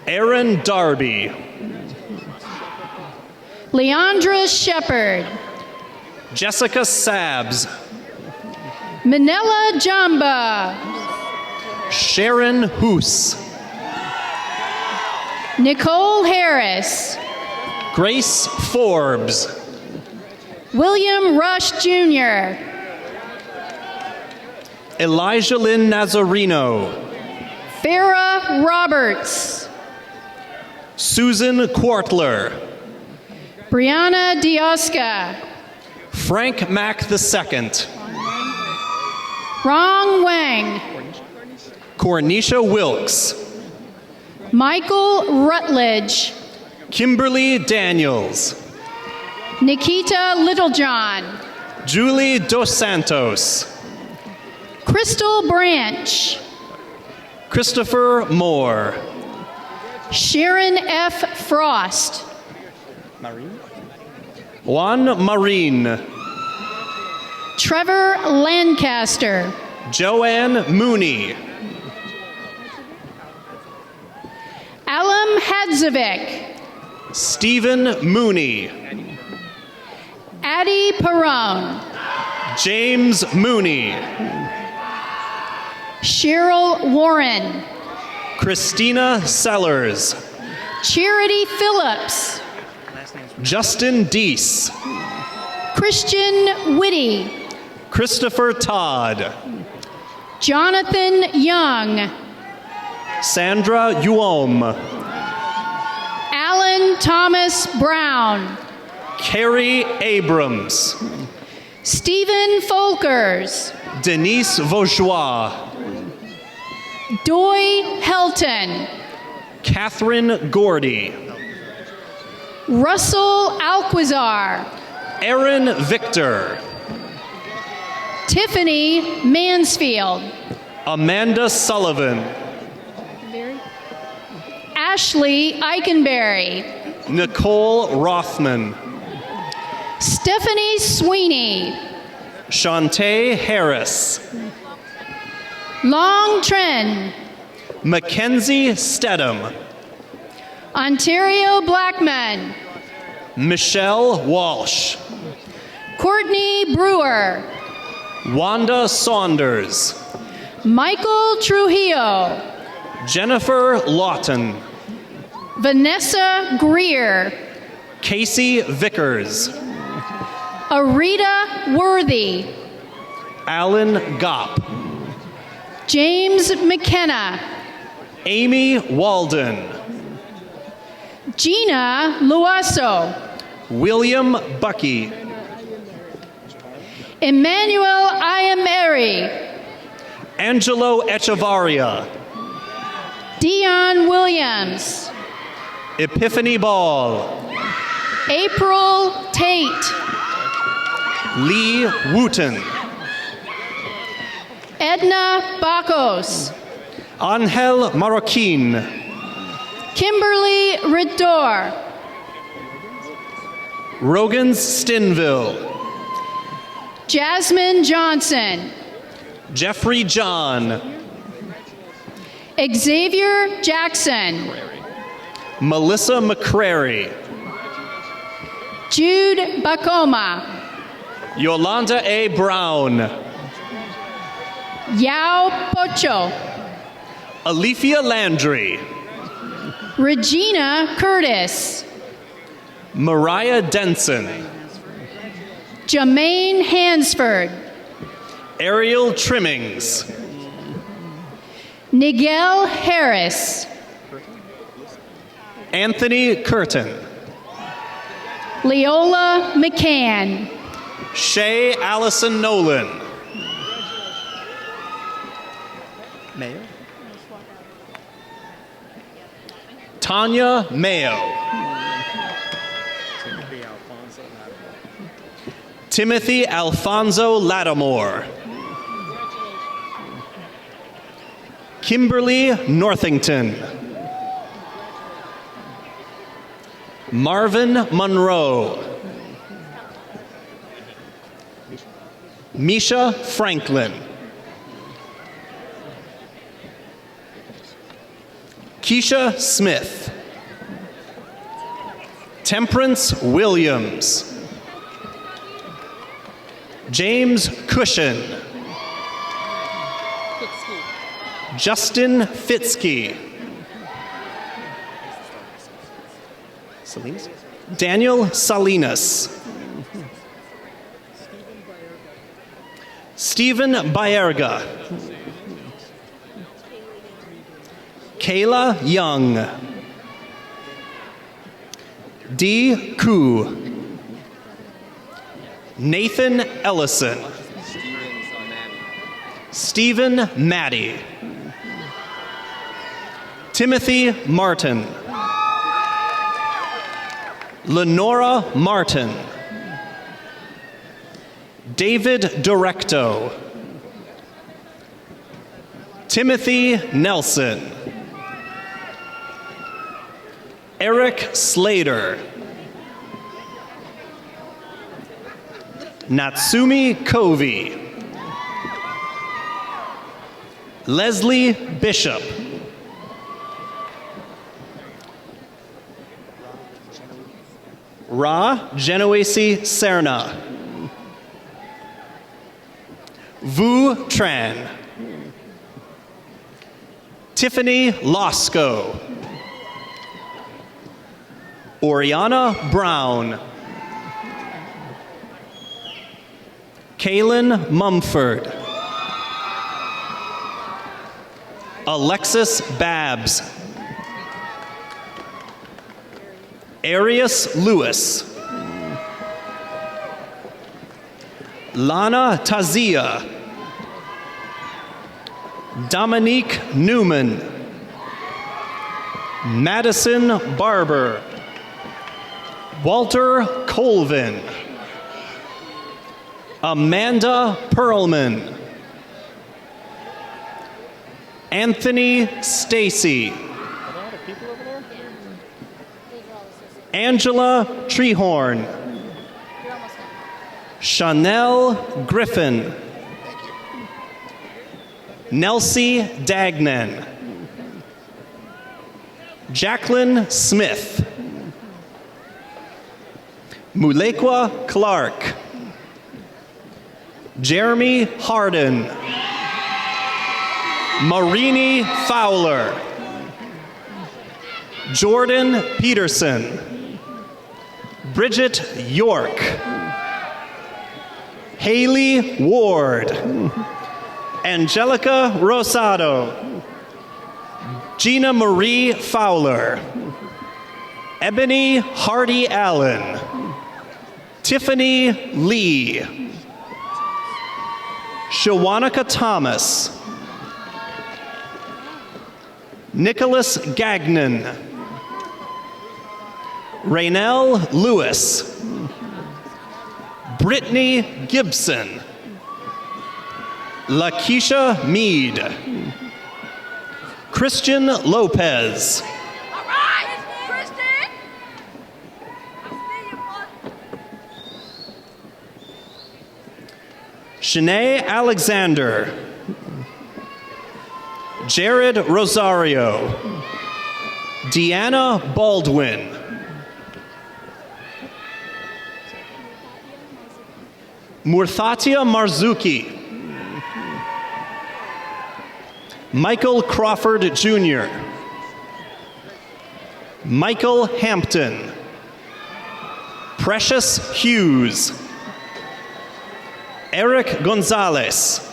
Aaron Darby. Leandra Shepard. Jessica Sabs. Manila Jamba. Sharon Hoos. Nicole Harris. Grace Forbes. William Rush Jr. Elijah Lynn Nazarino. Farrah Roberts. Susan Quartler. Brianna Diosca. Frank Mack II. Rong Wang. Cornisha Wilkes. Michael Rutledge. Kimberly Daniels. Nikita Littlejohn. Julie Dos Santos. Crystal Branch. Christopher Moore. Sharon F. Frost. Juan Marin. Trevor Lancaster. Joanne Mooney. Alam Hadzovic. Stephen Mooney. Addie Perone. James Mooney. Cheryl Warren. Christina Sellers. Charity Phillips. Justin Deese. Christian Whitty. Christopher Todd. Jonathan Young. Sandra Uom. Alan Thomas Brown. Carrie Abrams. Stephen Folkers. Denise Vaugeois. Doy Helton. Catherine Gordy. Russell Alquizar. Aaron Victor. Tiffany Mansfield. Amanda Sullivan. Ashley Eikenberry. Nicole Rothman. Stephanie Sweeney. Shantae Harris. Long Tren. Mackenzie Stedham. Ontario Blackman. Michelle Walsh. Courtney Brewer. Wanda Saunders. Michael Trujillo. Jennifer Lawton. Vanessa Greer. Casey Vickers. Arita Worthy. Alan Gopp. James McKenna. Amy Walden. Gina Luaso. William Bucky. Emmanuel Iameri. Angelo Echevarria. Dion Williams. Epiphany Ball. April Tate. Lee Wooten. Edna Bacos. Angel Marroquin. Kimberly Riddor. Rogans Stinville. Jasmine Johnson. Jeffrey John. Xavier Jackson. Melissa McCrary. Jude Bacoma. Yolanda A. Brown. Yao Pocho. Alethea Landry. Regina Curtis. Mariah Denson. Jermaine Hansford. Ariel Trimmings. Nigel Harris. Anthony Curtin. Leola McCann. Shay Allison Nolan. Mayo. Tanya Mayo. Timothy Alfonso Lattimore. Kimberly Northington. Marvin Monroe. Misha Franklin. Keisha Smith. Temperance Williams. James Cushion. Justin Fitzke. Daniel Salinas. Stephen Baerga. Kayla Young. Dee Koo. Nathan Ellison. Stephen Maddie. Timothy Martin. Lenora Martin. David Directo. Timothy Nelson. Eric Slater. Natsumi Covey. Leslie Bishop. Ra Genoese Serna. Vu Tran. Tiffany Losco. Oriana Brown. Kaylin Mumford. Alexis Babs. Arius Lewis. Lana Tazia. Dominique Newman. Madison Barber. Walter Colvin. Amanda Perlman. Anthony Stacy. Angela Treehorn. Chanel Griffin. Nelsie Dagnan. Jacqueline Smith. Mulekwa Clark. Jeremy Harden. Marini Fowler. Jordan Peterson. Bridget York. Haley Ward. Angelica Rosado. Gina Marie Fowler. Ebony Hardy Allen. Tiffany Lee. Shawanika Thomas. Nicholas Gagnon. Raynell Lewis. Brittany Gibson. Lakeisha Mead. Christian Lopez. All right, Christian. Shanae Alexander. Jared Rosario. Deanna Baldwin. Murthatia Marzuki. Michael Crawford Jr. Michael Hampton. Precious Hughes. Eric Gonzalez.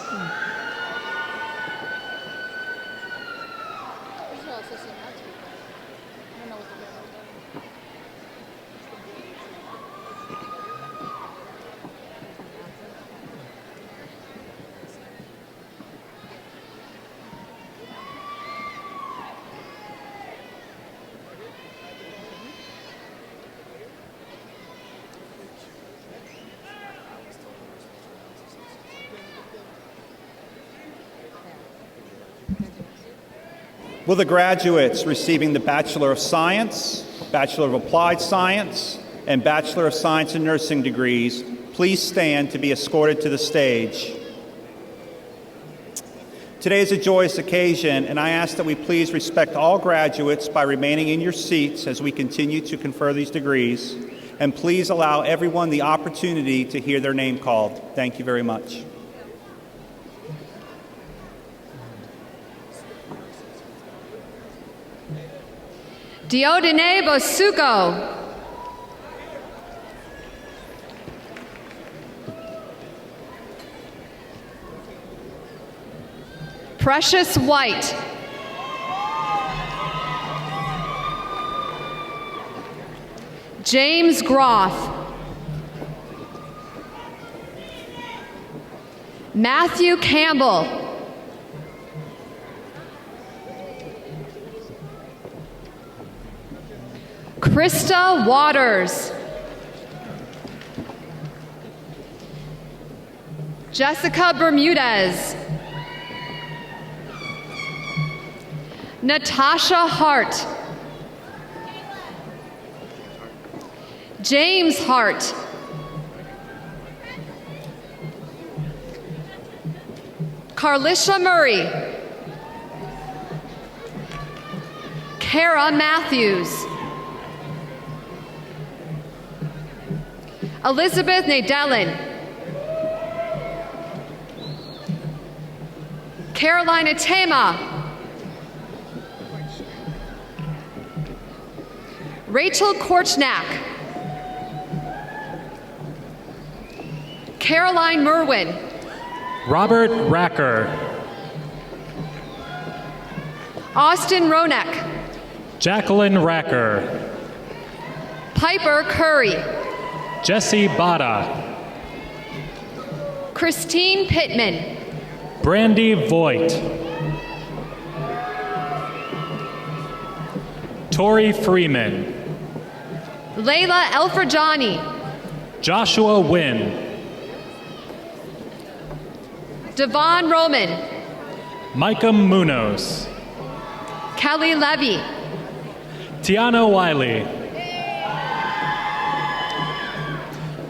Will the graduates receiving the Bachelor of Science, Bachelor of Applied Science, and Bachelor of Science in Nursing degrees please stand to be escorted to the stage? Today is a joyous occasion, and I ask that we please respect all graduates by remaining in your seats as we continue to confer these degrees, and please allow everyone the opportunity to hear their name called. Thank you very much. Diodene Bosuko. Precious White. James Groff. Matthew Campbell. Krista Waters. Jessica Bermudez. Natasha Hart. James Hart. Carlisha Murray. Kara Matthews. Elizabeth Nadelin. Carolina Tema. Rachel Korchnak. Caroline Merwin. Robert Racker. Austin Ronek. Jacqueline Racker. Piper Curry. Jesse Bada. Christine Pittman. Brandy Voigt. Tori Freeman. Layla Elfrajani. Joshua Wynn. Devon Roman. Micah Munoz. Kelly Levy. Tiana Wiley.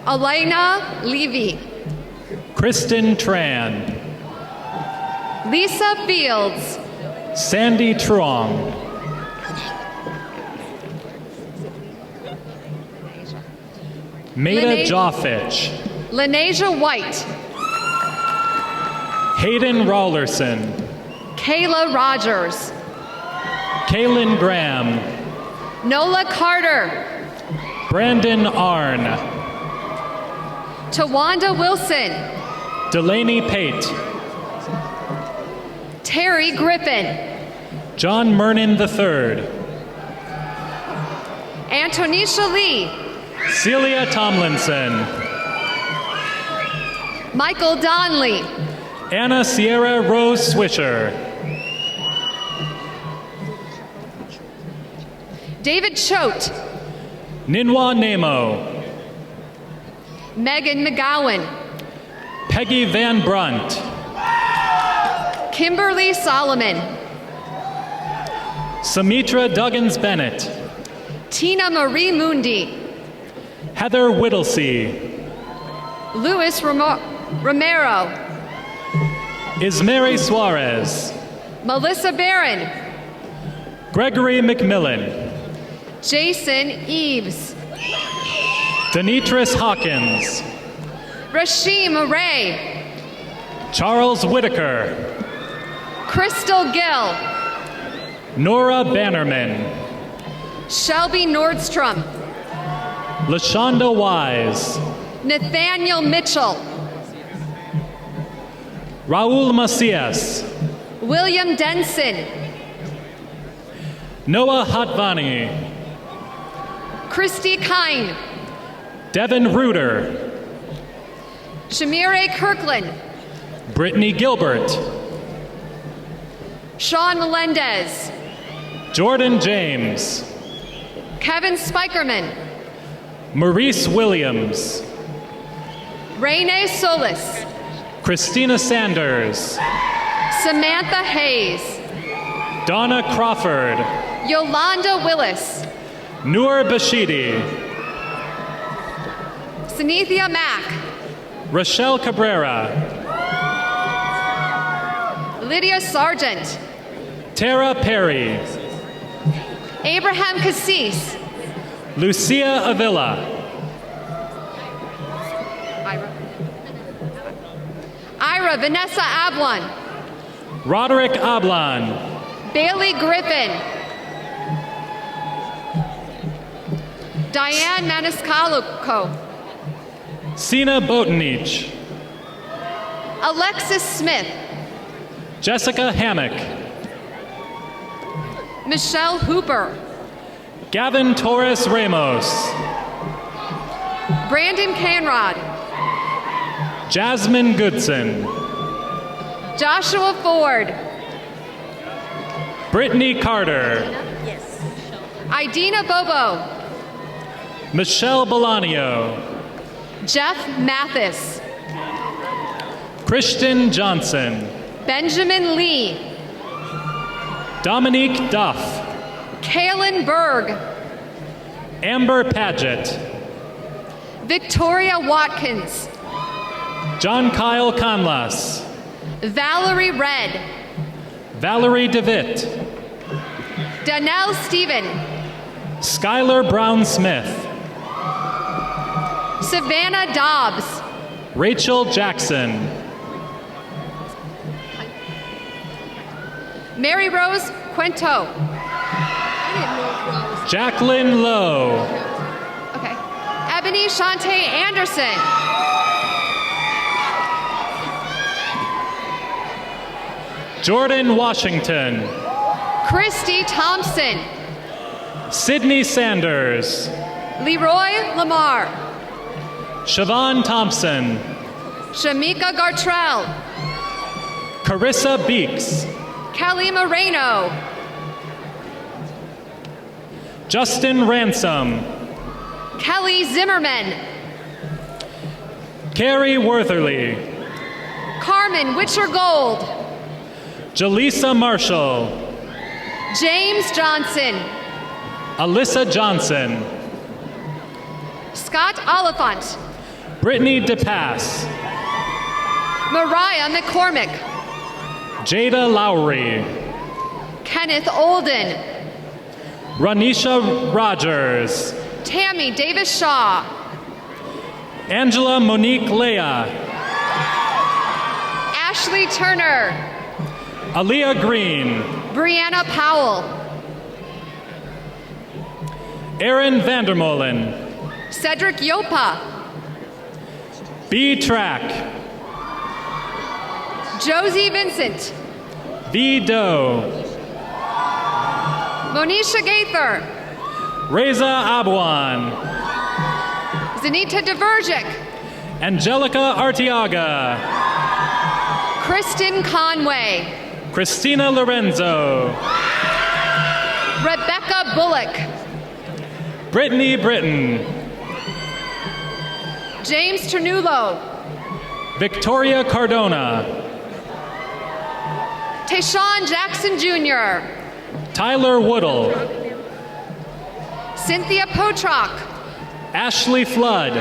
Elena Levy. Kristen Tran. Lisa Fields. Sandy Truong. Maida Lene- Joffich. Lenasia White. Hayden Rawlerson. Kayla Rogers. Kaylin Graham. Nola Carter. Brandon Arn. Tawanda Wilson. Delaney Pate. Terry Griffin. John Mernon III. Antonisha Lee. Celia Tomlinson. Michael Donley. Anna Sierra Rose Swisher. David Choate. Ninwa Nemo. Megan McGowan. Peggy Van Brunt. Kimberly Solomon. Samitra Duggins Bennett. Tina Marie Mundi. Heather Whittlesey. Luis Romero. Ismeri Suarez. Melissa Barron. Gregory McMillan. Jason Eves. Denitris Hawkins. Rashim Ray. Charles Whitaker. Crystal Gill. Nora Bannerman. Shelby Nordstrom. LaShonda Wise. Nathaniel Mitchell. Raul Macias. William Denson. Noah Hatvani. Christy Kine. Devin Reuter. Shamire Kirkland. Brittany Gilbert. Sean Melendez. Jordan James. Kevin Spikerman. Maurice Williams. Renee Solis. Christina Sanders. Samantha Hayes. Donna Crawford. Yolanda Willis. Noor Bashidi. Sanithia Mack. Rochelle Cabrera. Lydia Sargent. Tara Perry. Abraham Cassis. Lucia Avila. Ira Vanessa Ablon. Roderick Ablan. Bailey Griffin. Diane Maniscalco. Sina Botanich. Alexis Smith. Jessica Hammock. Michelle Hooper. Gavin Torres Ramos. Brandon Canrod. Jasmine Goodson. Joshua Ford. Brittany Carter. Idina Bobo. Michelle Bolanio. Jeff Mathis. Christian Johnson. Benjamin Lee. Dominique Duff. Kaylin Berg. Amber Paget. Victoria Watkins. John Kyle Conlas. Valerie Red. Valerie DeWitt. Danelle Stephen. Skylar Brown Smith. Savannah Dobbs. Rachel Jackson. Mary Rose Quento. Jacqueline Lowe. Okay. Ebony Shantae Anderson. Jordan Washington. Christy Thompson. Sydney Sanders. Leroy Lamar. Siobhan Thompson. Shamika Gartrell. Carissa Beeks. Kelly Moreno. Justin Ransom. Kelly Zimmerman. Carrie Wortherly. Carmen Witcher Gold. Jaleesa Marshall. James Johnson. Alyssa Johnson. Scott Oliphant. Brittany DePass. Mariah McCormick. Jada Lowry. Kenneth Olden. Ranisha Rogers. Tammy Davis Shaw. Angela Monique Leah. Ashley Turner. Aaliyah Green. Brianna Powell. Aaron Vandermolen. Cedric Yopa. B Track. Josie Vincent. V Doe. Monisha Gaither. Reza Abwan. Zanita Dvorak. Angelica Arteaga. Kristen Conway. Christina Lorenzo. Rebecca Bullock. Brittany Britton. James Ternulo. Victoria Cardona. Tayshawn Jackson Jr. Tyler Woodle. Cynthia Potrock. Ashley Flood.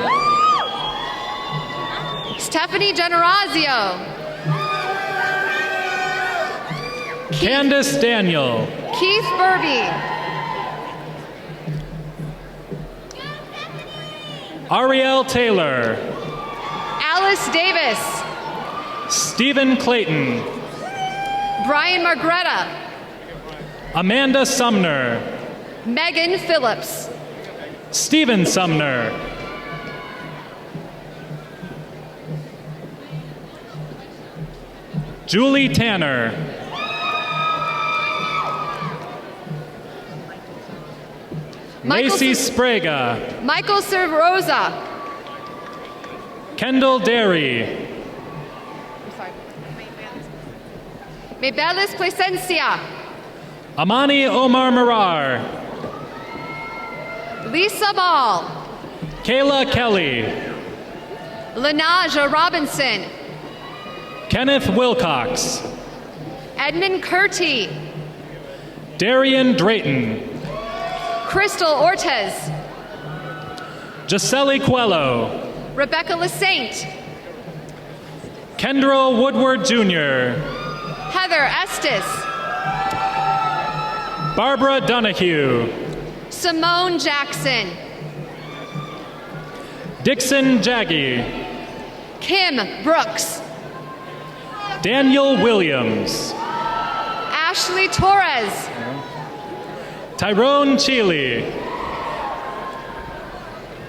Stephanie Generazio. Candace Daniel. Keith Burby. Ariel Taylor. Alice Davis. Stephen Clayton. Brian Margretta. Amanda Sumner. Megan Phillips. Stephen Sumner. Julie Tanner. Macy Spraga. Michael Cerroza. Kendall Derry. Mebelis Placencia. Amani Omar Marar. Lisa Ball. Kayla Kelly. Lanaja Robinson. Kenneth Wilcox. Edmund Curti. Darian Drayton. Crystal Ortez. Gisele Coelho. Rebecca Lasainte. Kendra Woodward Jr. Heather Estes. Barbara Donahue. Simone Jackson. Dixon Jaggy. Kim Brooks. Daniel Williams. Ashley Torres. Tyrone Chile.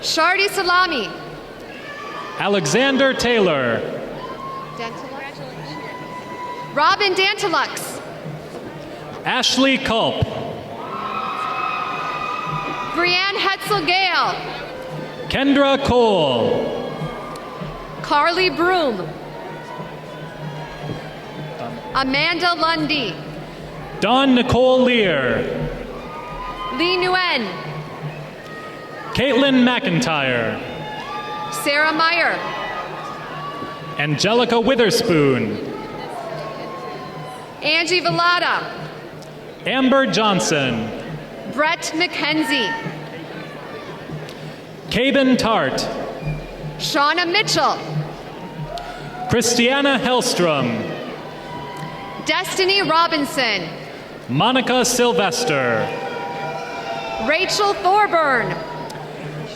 Shardy Salami. Alexander Taylor. Robin Dantilux. Ashley Culp. Brianne Hetzel Gale. Kendra Cole. Carly Broom. Amanda Lundy. Dawn Nicole Lear. Lee Nguyen. Caitlin McIntyre. Sarah Meyer. Angelica Witherspoon. Angie Villada. Amber Johnson. Brett McKenzie. Caben Tart. Shauna Mitchell. Christiana Hellstrom. Destiny Robinson. Monica Sylvester. Rachel Thorburn.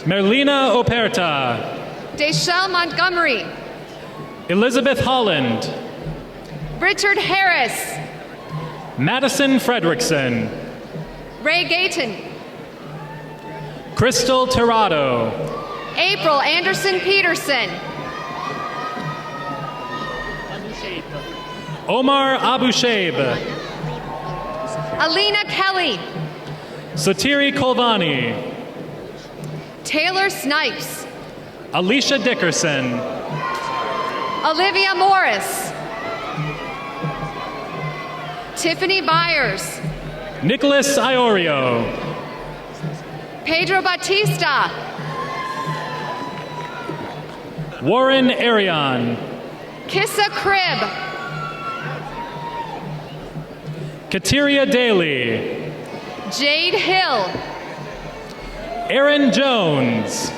Merlina Operta. Deshelle Montgomery. Elizabeth Holland. Richard Harris. Madison Fredrickson. Ray Gayton. Crystal Tirado. April Anderson Peterson. Omar Abushaib. Alina Kelly. Satiri Kolvani. Taylor Snipes. Alicia Dickerson. Olivia Morris. Tiffany Byers. Nicholas Iorio. Pedro Batista. Warren Arion. Kissa Cribb. Kateria Daly. Jade Hill. Aaron Jones.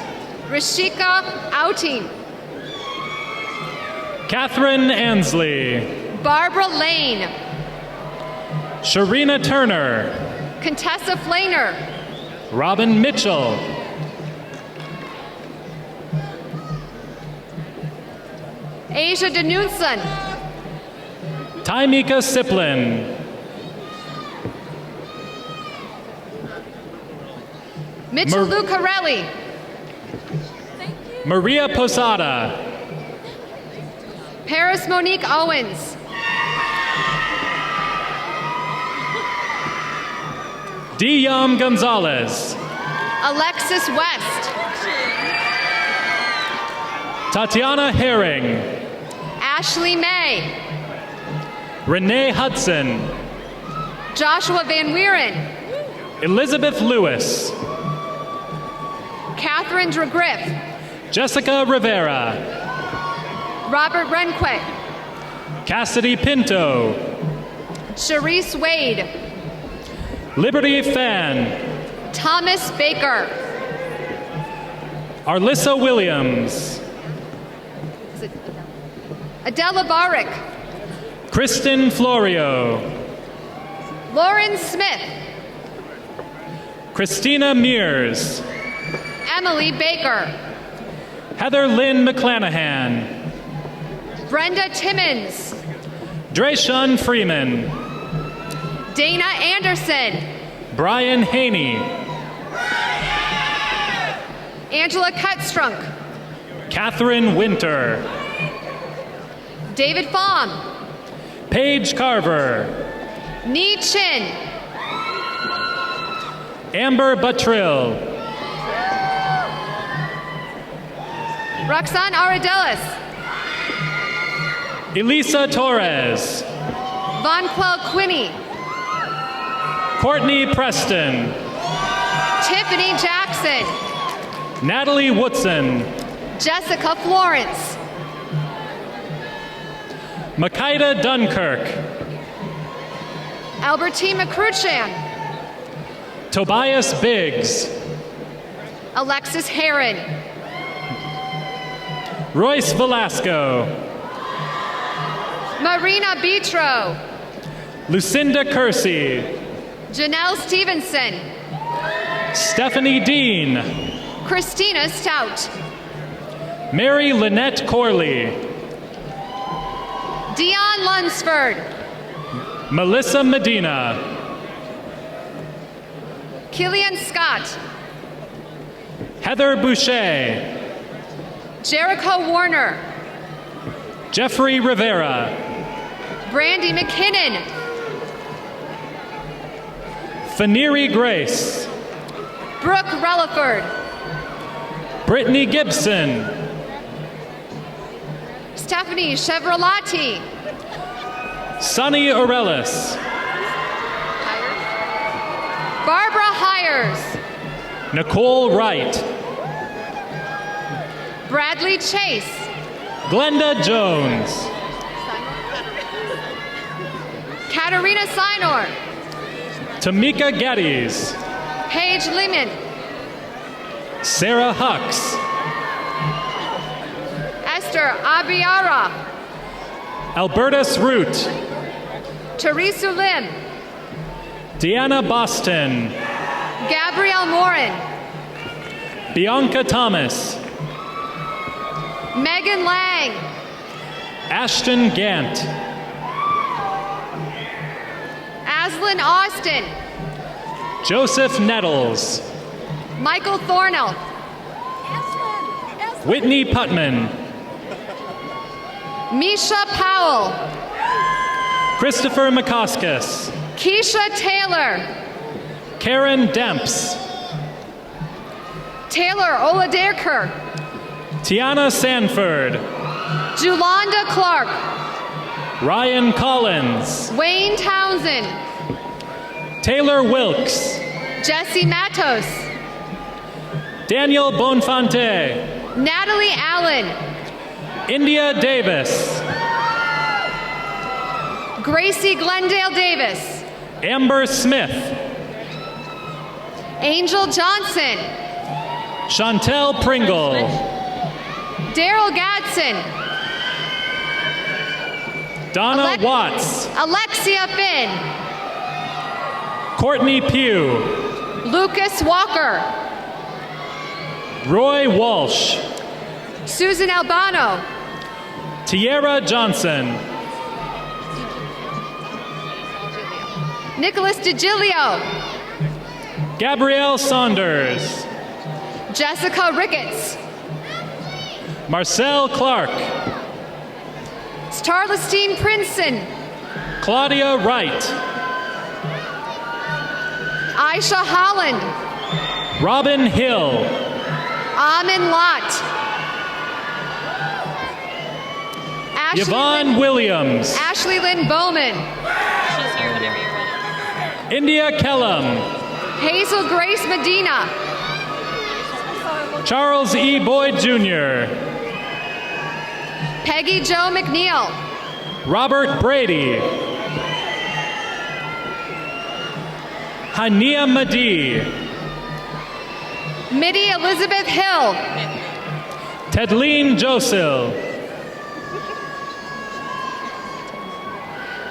Rashika Outing. Catherine Ansley. Barbara Lane. Sharina Turner. Contessa Flainer. Robin Mitchell. Asia Danunson. Taimika Siplin. Mitchell Lucarelli. Maria Posada. Paris Monique Owens. Diyam Gonzalez. Alexis West. Tatiana Herring. Ashley May. Renee Hudson. Joshua Van Wieren. Elizabeth Lewis. Catherine Dragriff. Jessica Rivera. Robert Renquick. Cassidy Pinto. Sharice Wade. Liberty Fan. Thomas Baker. Arlissa Williams. Adela Barrick. Kristen Florio. Lauren Smith. Christina Mears. Emily Baker. Heather Lynn McClanahan. Brenda Timmons. Drayshawn Freeman. Dana Anderson. Brian Haney. Angela Cutstrunk. Catherine Winter. David Fahm. Paige Carver. Nee Chin. Amber Buttrill. Roxanne Aradelis. Elisa Torres. Vonquel Quinney. Courtney Preston. Tiffany Jackson. Natalie Woodson. Jessica Florence. Makida Dunkirk. Albertine McCruchan. Tobias Biggs. Alexis Heron. Royce Velasco. Marina Bitro. Lucinda Kersey. Janelle Stevenson. Stephanie Dean. Christina Stout. Mary Lynette Corley. Dion Lunsford. Melissa Medina. Killian Scott. Heather Boucher. Jericho Warner. Jeffrey Rivera. Brandy McKinnon. Faneri Grace. Brooke Relaford. Brittany Gibson. Stephanie Chevroletti. Sonny Aurelis. Barbara Hires. Nicole Wright. Bradley Chase. Glenda Jones. Katarina Sinor. Tamika Geddes. Paige Lehman. Sarah Hux. Esther Abiara. Albertus Root. Teresa Lim. Deanna Boston. Gabrielle Morin. Bianca Thomas. Megan Lang. Ashton Gant. Aslan Austin. Joseph Nettles. Michael Thornell. Whitney Putman. Misha Powell. Christopher McCoskis. Keisha Taylor. Karen Demps. Taylor Oladeker. Tiana Sanford. Julanda Clark. Ryan Collins. Wayne Townsend. Taylor Wilkes. Jesse Matos. Daniel Bonfante. Natalie Allen. India Davis. Gracie Glendale Davis. Amber Smith. Angel Johnson. Chantel Pringle. Daryl Gadsden. Donna Watts. Alexia Finn. Courtney Pugh. Lucas Walker. Roy Walsh. Susan Albano. Tierra Johnson. Nicholas DiGilio. Gabrielle Saunders. Jessica Ricketts. Marcel Clark. Starlestine Princeton. Claudia Wright. Aisha Holland. Robin Hill. Amin Lott. Yvonne Williams. Ashley Lynn Bowman. She's here whenever you're ready. India Kellum. Hazel Grace Medina. Charles E. Boyd Jr. Peggy Jo McNeil. Robert Brady. Hania Madi. Mitty Elizabeth Hill. Tedleen Josil.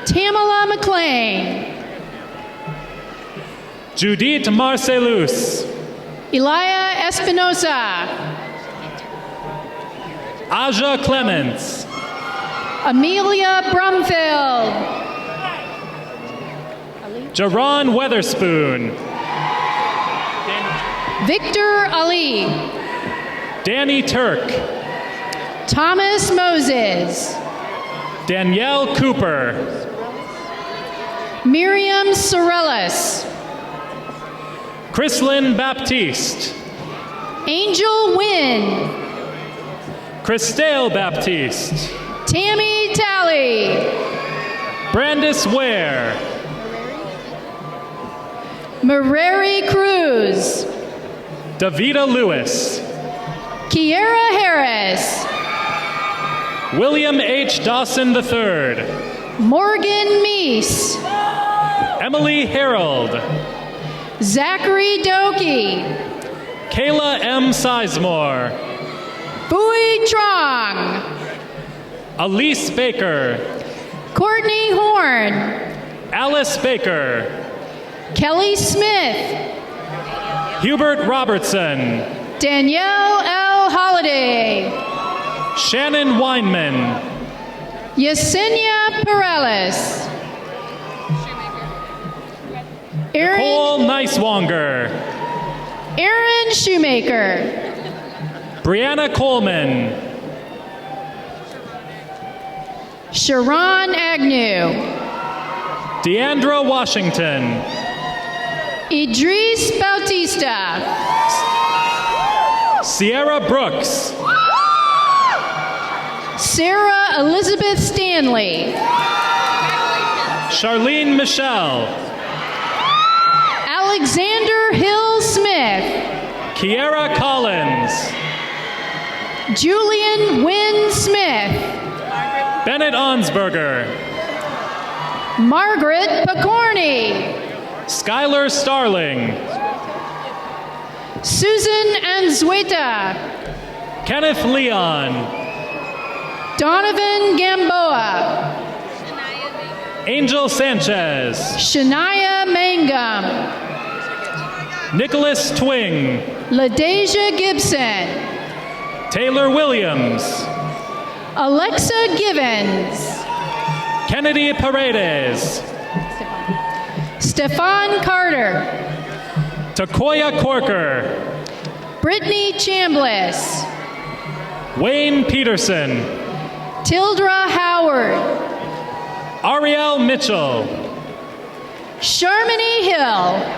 Tamala McLean. Judith Marcelus. Elia Espinosa. Aja Clements. Amelia Brumfield. Jaron Weatherspoon. Victor Ali. Danny Turk. Thomas Moses. Danielle Cooper. Miriam Sorellis. Chrislyn Baptiste. Angel Wynn. Christelle Baptiste. Tammy Talley. Brandis Ware. Mareri Cruz. Davida Lewis. Kiera Harris. William H. Dawson III. Morgan Meese. Emily Harold. Zachary Doki. Kayla M. Sizemore. Bui Trong. Elise Baker. Courtney Horn. Alice Baker. Kelly Smith. Hubert Robertson. Danielle L. Holiday. Shannon Weinman. Yesenia Perales. Nicole Nicewonger. Aaron Shoemaker. Brianna Coleman. Sharon Agnew. Deandra Washington. Idris Bautista. Sierra Brooks. Sarah Elizabeth Stanley. Charlene Michelle. Alexander Hill Smith. Kiera Collins. Julian Wynn Smith. Bennett Onsberger. Margaret Picorni. Skylar Starling. Susan Anzueta. Kenneth Leon. Donovan Gamboa. Angel Sanchez. Shania Mangum. Nicholas Twing. LaDeja Gibson. Taylor Williams. Alexa Givens. Kennedy Paredes. Stefan Carter. Takoya Corker. Brittany Chambliss. Wayne Peterson. Tildra Howard. Ariel Mitchell. Sharmony Hill.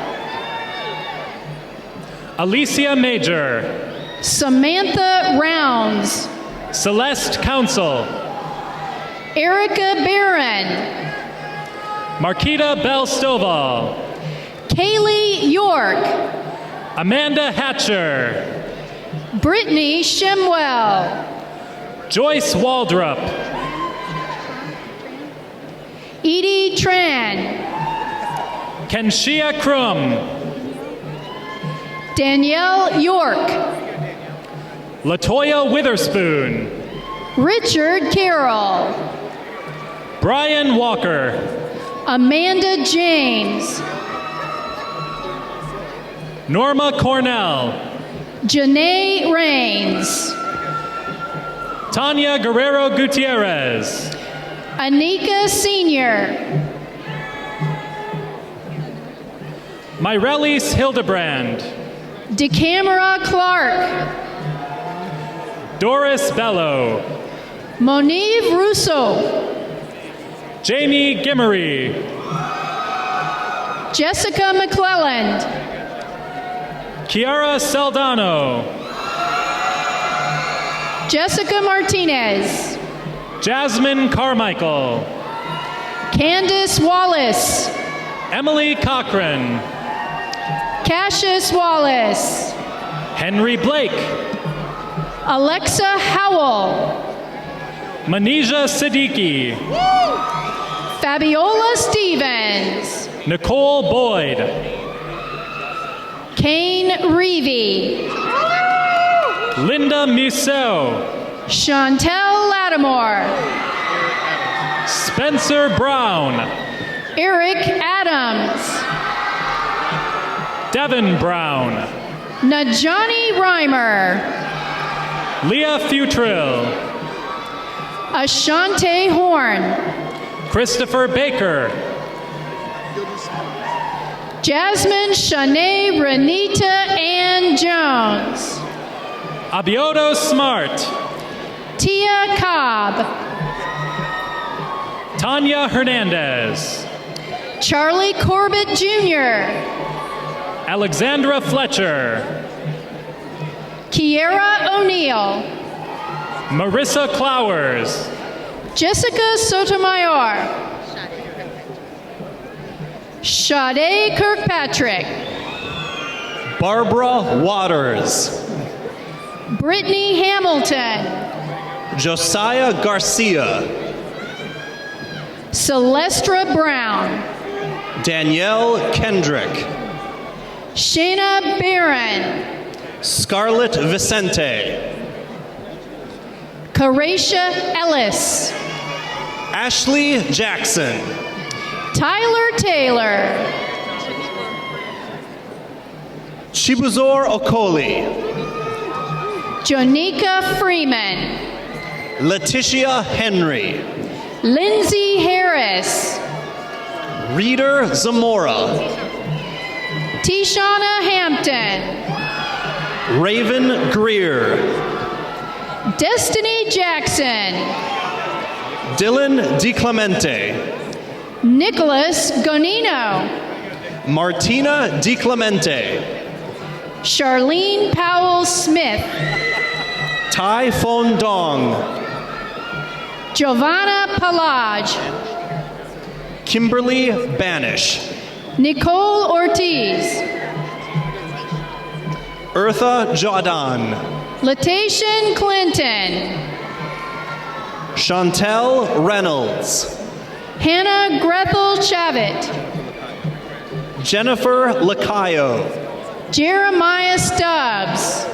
Alicia Major. Samantha Rounds. Celeste Council. Erica Barron. Marquita Bell Stovall. Kaylee York. Amanda Hatcher. Brittany Shemwell. Joyce Waldrop. Edie Tran. Kenshia Crum. Danielle York. Latoya Witherspoon. Richard Carroll. Brian Walker. Amanda James. Norma Cornell. Janae Rains. Tanya Guerrero Gutierrez. Anika Sr. Myrelis Hildebrand. DeCamera Clark. Doris Bello. Monive Russo. Jamie Gimmery. Jessica McClelland. Kiara Saldano. Jessica Martinez. Jasmine Carmichael. Candace Wallace. Emily Cochran. Cassius Wallace. Henry Blake. Alexa Howell. Manisha Siddiqui. Fabiola Stevens. Nicole Boyd. Kane Reevy. Linda Miseau. Chantel Lattimore. Spencer Brown. Eric Adams. Devin Brown. Najani Reimer. Leah Futrell. Ashante Horn. Christopher Baker. Jasmine Shanae Renita Ann Jones. Abiodo Smart. Tia Cobb. Tanya Hernandez. Charlie Corbett Jr. Alexandra Fletcher. Kiera O'Neill. Marissa Clowers. Jessica Sotomayor. Sade Kirkpatrick. Barbara Waters. Brittany Hamilton. Josiah Garcia. Celestra Brown. Danielle Kendrick. Shayna Barron. Scarlett Vicente. Karacia Ellis. Ashley Jackson. Tyler Taylor. Chibuzor Okoli. Jonika Freeman. Letitia Henry. Lindsay Harris. Reader Zamora. Tishana Hampton. Raven Greer. Destiny Jackson. Dylan DiClemente. Nicholas Gonino. Martina DiClemente. Charlene Powell Smith. Tai Fon Dong. Giovanna Palage. Kimberly Banish. Nicole Ortiz. Eartha Jaudan. Latation Clinton. Chantel Reynolds. Hannah Grethel Chavit. Jennifer Lacayo. Jeremiah Stubbs.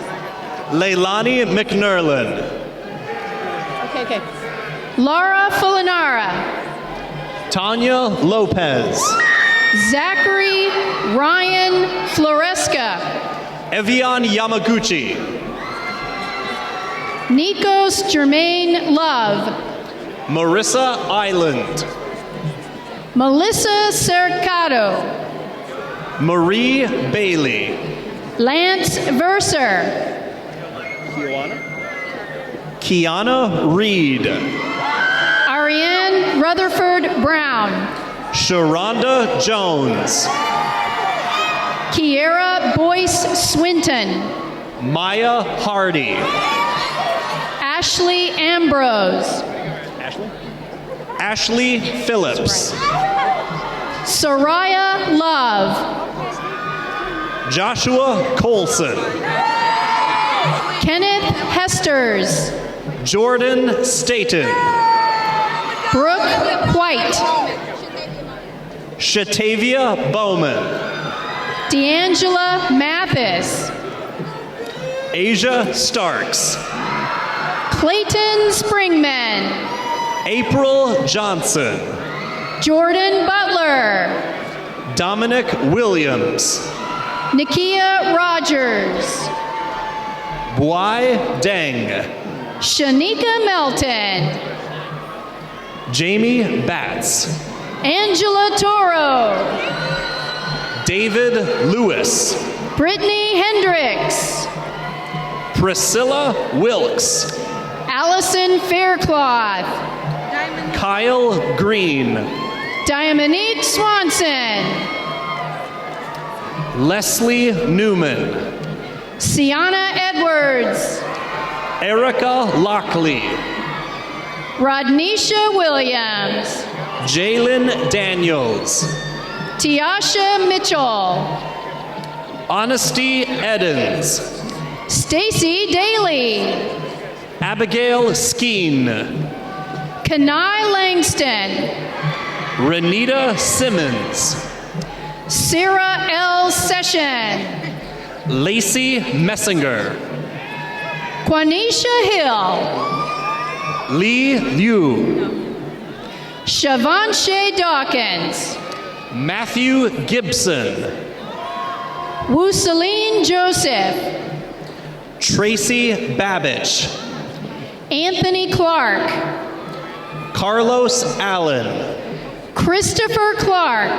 Leilani McNerlin. Okay. Laura Fulinara. Tanya Lopez. Zachary Ryan Floresca. Evian Yamaguchi. Nikos Jermaine Love. Marissa Island. Melissa Cercado. Marie Bailey. Lance Verser. Kiana Reed. Ariane Rutherford Brown. Sharonda Jones. Kiera Boyce Swinton. Maya Hardy. Ashley Ambrose. Ashley Phillips. Soraya Love. Joshua Colson. Kenneth Hesters. Jordan Staten. Brooke White. Shatavia Bowman. D'Angela Mathis. Asia Starks. Clayton Springman. April Johnson. Jordan Butler. Dominic Williams. Nakia Rogers. Bwai Deng. Shanika Melton. Jamie Batts. Angela Toro. David Lewis. Brittany Hendricks. Priscilla Wilkes. Allison Faircloth. Kyle Green. Diamonique Swanson. Leslie Newman. Sienna Edwards. Erica Lockley. Rodnisha Williams. Jalen Daniels. Tiasha Mitchell. Honesty Edens. Stacy Daly. Abigail Skeen. Kanai Langston. Renita Simmons. Sarah L. Session. Lacey Messinger. Quanisha Hill. Lee Liu. Shavanshe Dawkins. Matthew Gibson. Wusaline Joseph. Tracy Babbage. Anthony Clark. Carlos Allen. Christopher Clark.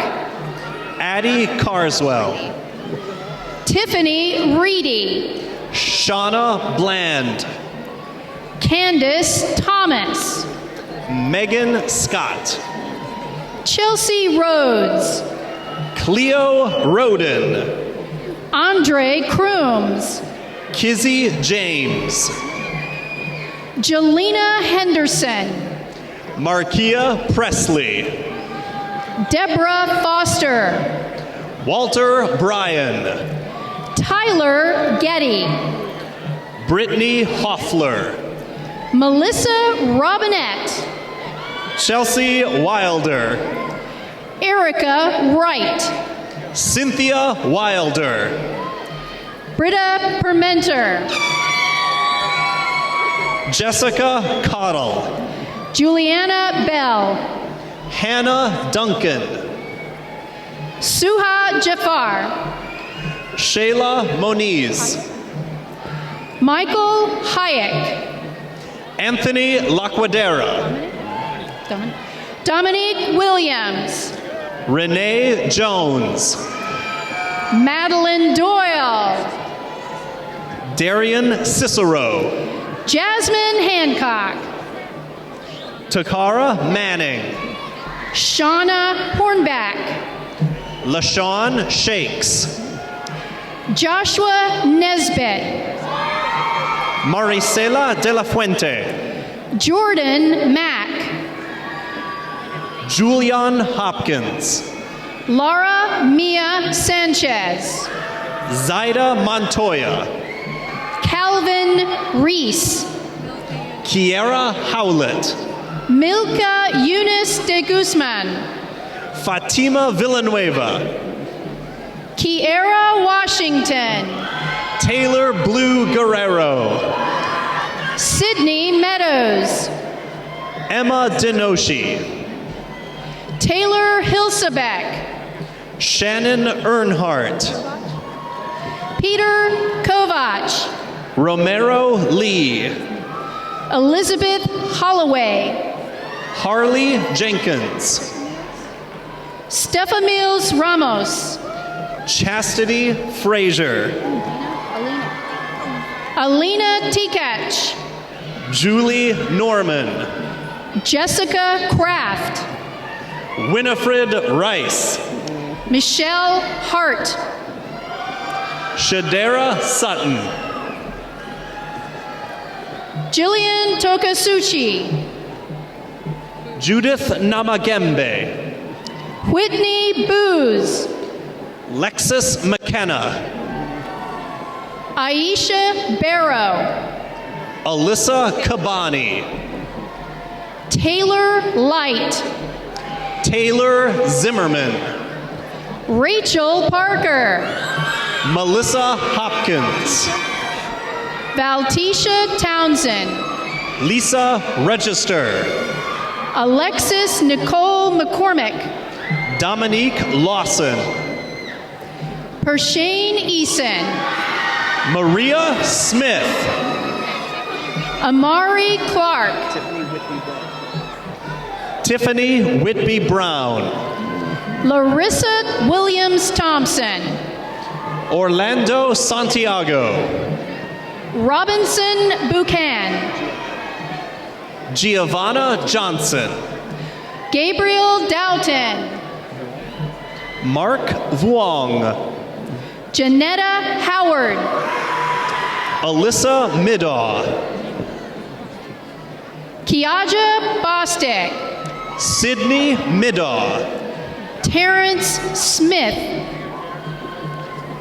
Addie Carswell. Tiffany Reedy. Shauna Bland. Candace Thomas. Megan Scott. Chelsea Rhodes. Cleo Roden. Andre Crooms. Kizzy James. Jelena Henderson. Markia Presley. Deborah Foster. Walter Bryan. Tyler Getty. Brittany Hoffler. Melissa Robinette. Chelsea Wilder. Erica Wright. Cynthia Wilder. Britta Permenter. Jessica Cottle. Juliana Bell. Hannah Duncan. Suha Jafar. Shayla Moniz. Michael Hayek. Anthony Laquadera. Dominique Williams. Renee Jones. Madeline Doyle. Darian Cicero. Jasmine Hancock. Takara Manning. Shauna Hornback. LaShawn Shakes. Joshua Nesbitt. Maricela de la Fuente. Jordan Mack. Julian Hopkins. Laura Mia Sanchez. Zaida Montoya. Calvin Robin Reese. Kiera Howlett. Milka Eunice de Guzman. Fatima Villanueva. Kiera Washington. Taylor Blue Guerrero. Sydney Meadows. Emma Denoshi. Taylor Hilsebeck. Shannon Earnhardt. Peter Kovach. Romero Lee. Elizabeth Holloway. Harley Jenkins. Stephamiles Ramos. Chastity Frazier. Alina Tikach. Julie Norman. Jessica Kraft. Winifred Rice. Michelle Hart. Shadera Sutton. Jillian Tokasuchi. Judith Namagembe. Whitney Booz. Lexus McKenna. Aisha Barrow. Alyssa Kabani. Taylor Light. Taylor Zimmerman. Rachel Parker. Melissa Hopkins. Valtisha Townsend. Lisa Register. Alexis Nicole McCormick. Dominique Lawson. Pershane Eason. Maria Smith. Amari Clark. Tiffany Whitby Brown. Larissa Williams Thompson. Orlando Santiago. Robinson Buchan. Giovanna Johnson. Gabriel Doughton. Mark Vuong. Janetta Howard. Alyssa Middaw. Kiaja Bostic. Sydney Middaw. Terrence Smith.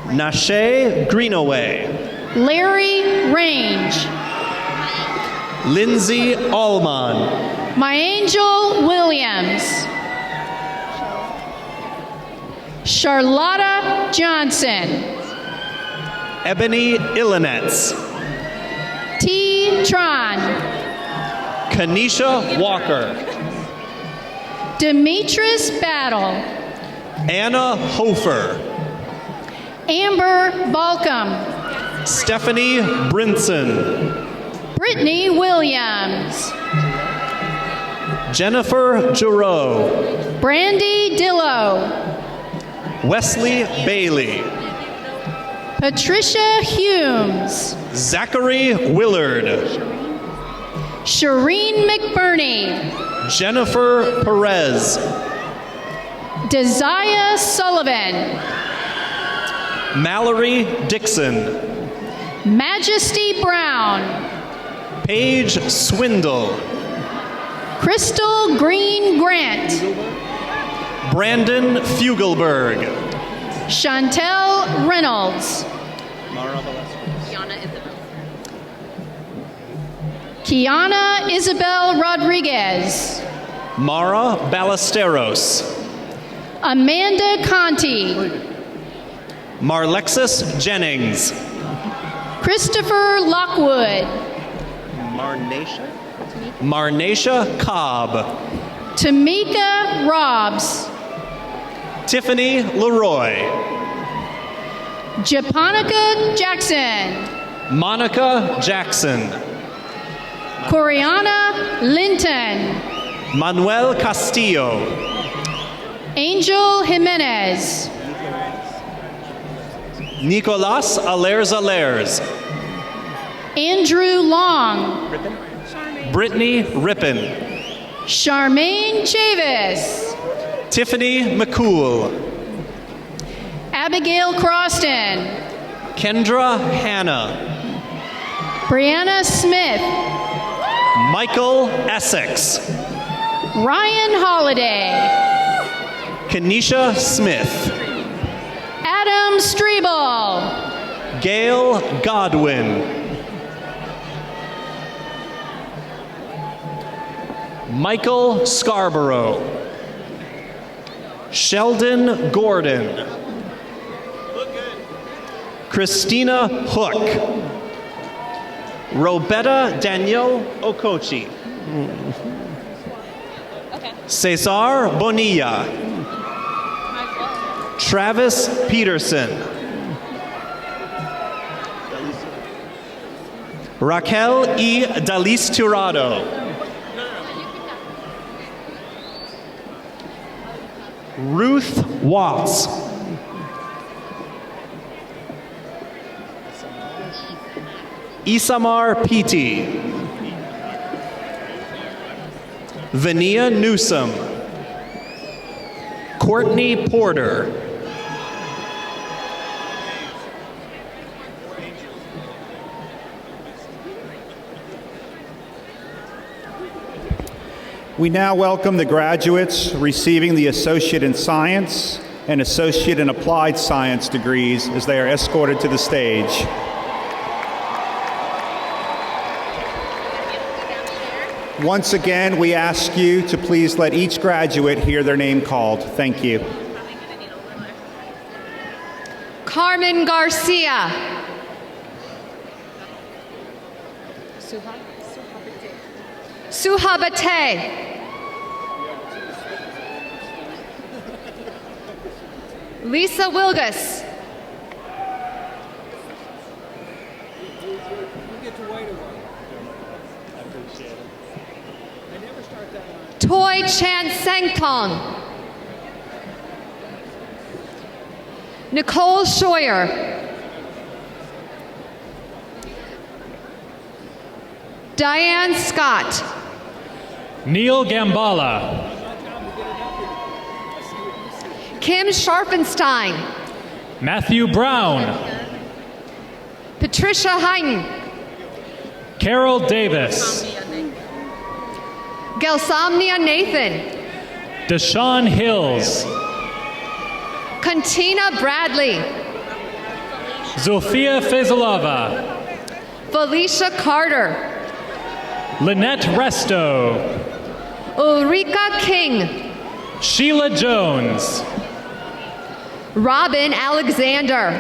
Nashe Greenaway. Larry Range. Lindsay Allman. My Angel Williams. Charlotta Johnson. Ebony Illinets. T. Tron. Kanisha Walker. Demetrius Battle. Anna Hofer. Amber Balcom. Stephanie Brinson. Brittany Williams. Jennifer Giroux. Brandy Dillo. Wesley Bailey. Patricia Humes. Zachary Willard. Shireen McBurney. Jennifer Perez. Desire Sullivan. Mallory Dixon. Majesty Brown. Paige Swindle. Crystal Green Grant. Brandon Fugelberg. Chantel Reynolds. Kiana Isabel Rodriguez. Mara Ballesteros. Amanda Conti. Marlexis Jennings. Christopher Lockwood. Marnacia Cobb. Tamika Robs. Tiffany Leroy. Japonica Jackson. Monica Jackson. Coriana Linton. Manuel Castillo. Angel Jimenez. Nicolas Alers. Andrew Long. Brittany Rippin. Charmaine Chavis. Tiffany McCool. Abigail Croston. Kendra Hanna. Brianna Smith. Michael Essex. Ryan Holiday. Kenesha Smith. Adam Strebel. Gail Godwin. Michael Scarborough. Sheldon Gordon. Christina Hook. Robetta Danielle Okochi. Cesar Bonilla. Travis Peterson. Raquel E. Dalis Tirado. Ruth Watts. Isamar Piti. Vania Newsom. Courtney Porter. We now welcome the graduates receiving the Associate in Science and Associate in Applied Science degrees as they are escorted to the stage. Once again, we ask you to please let each graduate hear their name called. Thank you. Carmen Garcia. Suha Bate. Lisa Wilgus. Toy Chan Sangtong. Nicole Scheuer. Diane Scott. Neil Gambala. Kim Scharfenstein. Matthew Brown. Patricia Heinen. Carol Davis. Gelsomnia Nathan. Deshaun Hills. Cantina Bradley. Zofia Fezalova. Felicia Carter. Lynette Resto. Ulrika King. Sheila Jones. Robin Alexander.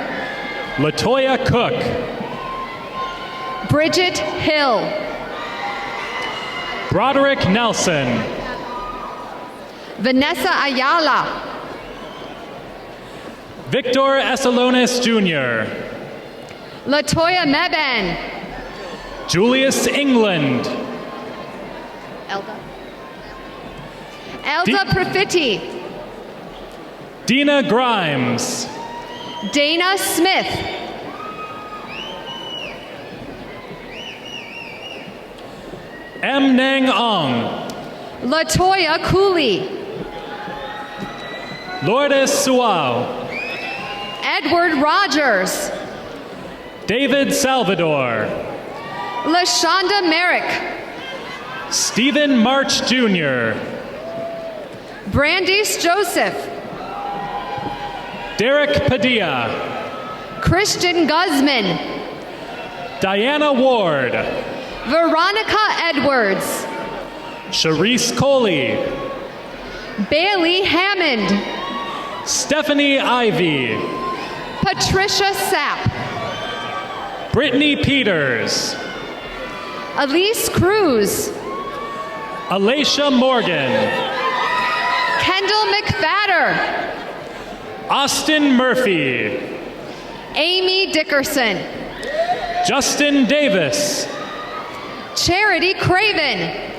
Latoya Cook. Bridget Hill. Broderick Nelson. Vanessa Ayala. Victor Esalonis Jr. Latoya Meben. Julius England. Elda Profiti. Dina Grimes. Dana Smith. M. Nang Ong. Latoya Cooley. Lourdes Suau. Edward Rogers. David Salvador. LaShonda Merrick. Stephen March Jr. Brandice Joseph. Derek Padilla. Christian Guzman. Diana Ward. Veronica Edwards. Sharice Coley. Bailey Hammond. Stephanie Ivy. Patricia Sapp. Brittany Peters. Elise Cruz. Alacia Morgan. Kendall McFadder. Austin Murphy. Amy Dickerson. Justin Davis. Charity Craven.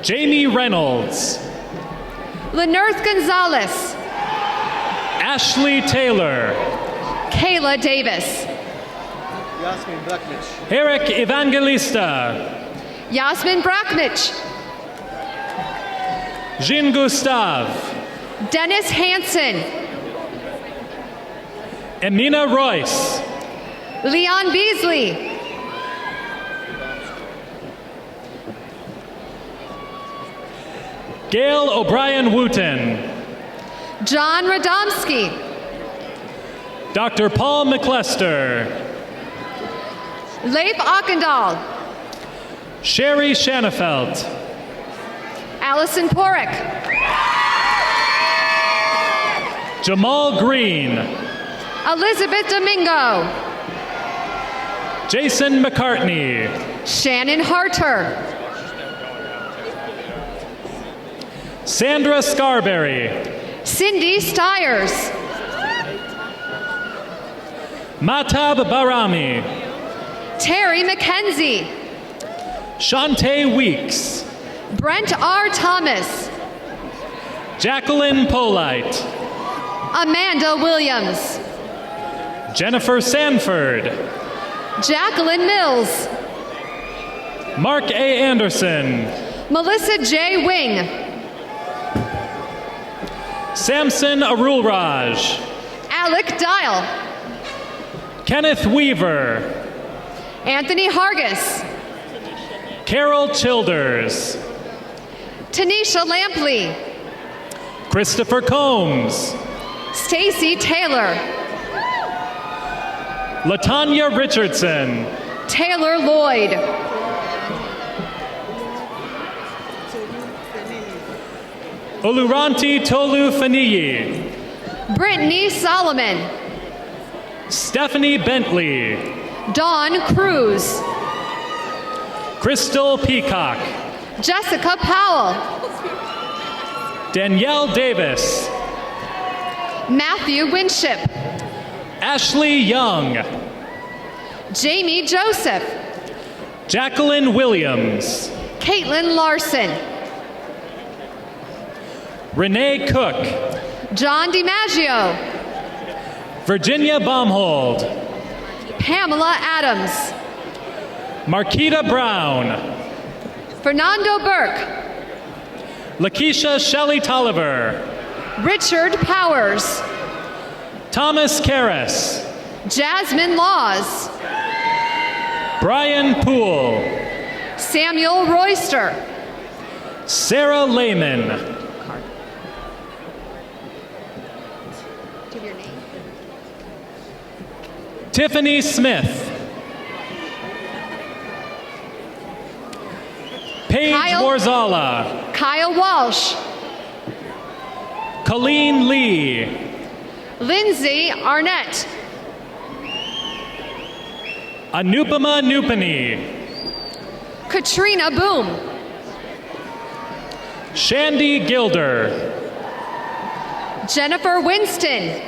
Jamie Reynolds. Lenerth Gonzalez. Ashley Taylor. Kayla Davis. Yasmin Blacknich. Eric Evangelista. Yasmin Braknich. Jean Gustave. Dennis Hansen. Emina Royce. Leon Beasley. Gail O'Brien Wooten. John Radomski. Dr. Paul McClester. Leif Ockendal. Sherry Shanafelt. Allison Porrick. Jamal Green. Elizabeth Domingo. Jason McCartney. Shannon Harter. Sandra Scarberry. Cindy Stiers. Matab Barami. Terry McKenzie. Shantae Weeks. Brent R. Thomas. Jacqueline Polite. Amanda Williams. Jennifer Sanford. Jacqueline Mills. Mark A. Anderson. Melissa J. Wing. Samson Arulraj. Alec Dial. Kenneth Weaver. Anthony Hargis. Carol Childers. Tanisha Lampley. Christopher Combs. Stacy Taylor. Latanya Richardson. Taylor Lloyd. Oluranti Tolu Faniyi. Brittany Solomon. Stephanie Bentley. Dawn Cruz. Crystal Peacock. Jessica Powell. Danielle Davis. Matthew Winship. Ashley Young. Jamie Joseph. Jacqueline Williams. Caitlin Larson. Renee Cook. John DiMaggio. Virginia Baumhold. Pamela Adams. Marquita Brown. Fernando Burke. Lakeisha Shelley Tolliver. Richard Powers. Thomas Karras. Jasmine Laws. Brian Poole. Samuel Royster. Sarah Lehman. Tiffany Smith. Paige Warzala. Kyle Walsh. Colleen Lee. Lindsay Arnett. Anupama Nupani. Katrina Boom. Shandy Gilder. Jennifer Winston.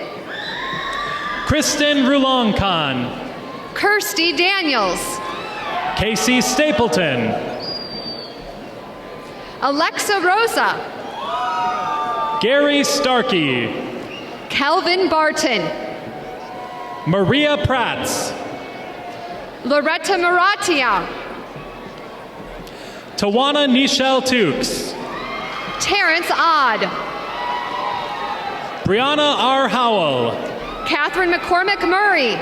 Kristen Rulongkhan. Kirsty Daniels. Casey Stapleton. Alexa Rosa. Gary Starkey. Kelvin Barton. Maria Prats. Loretta Maratia. Tawana Nichelle Tukes. Terrence Odd. Brianna R. Howell. Catherine McCormick Murray.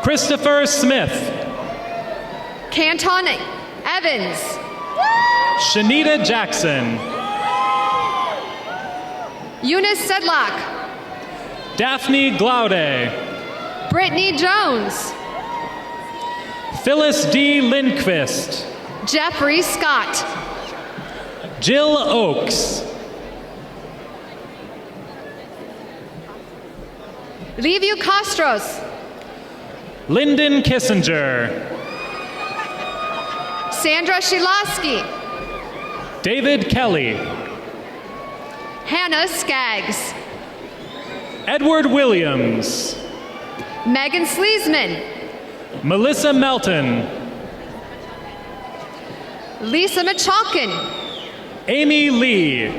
Christopher Smith. Canton Evans. Shanita Jackson. Eunice Sedlock. Daphne Glaude. Brittany Jones. Phyllis D. Lindquist. Jeffrey Scott. Jill Oakes. Liviu Castros. Lyndon Kissinger. Sandra Shilasky. David Kelly. Hannah Skaggs. Edward Williams. Megan Sleesman. Melissa Melton. Lisa Machalkin. Amy Lee.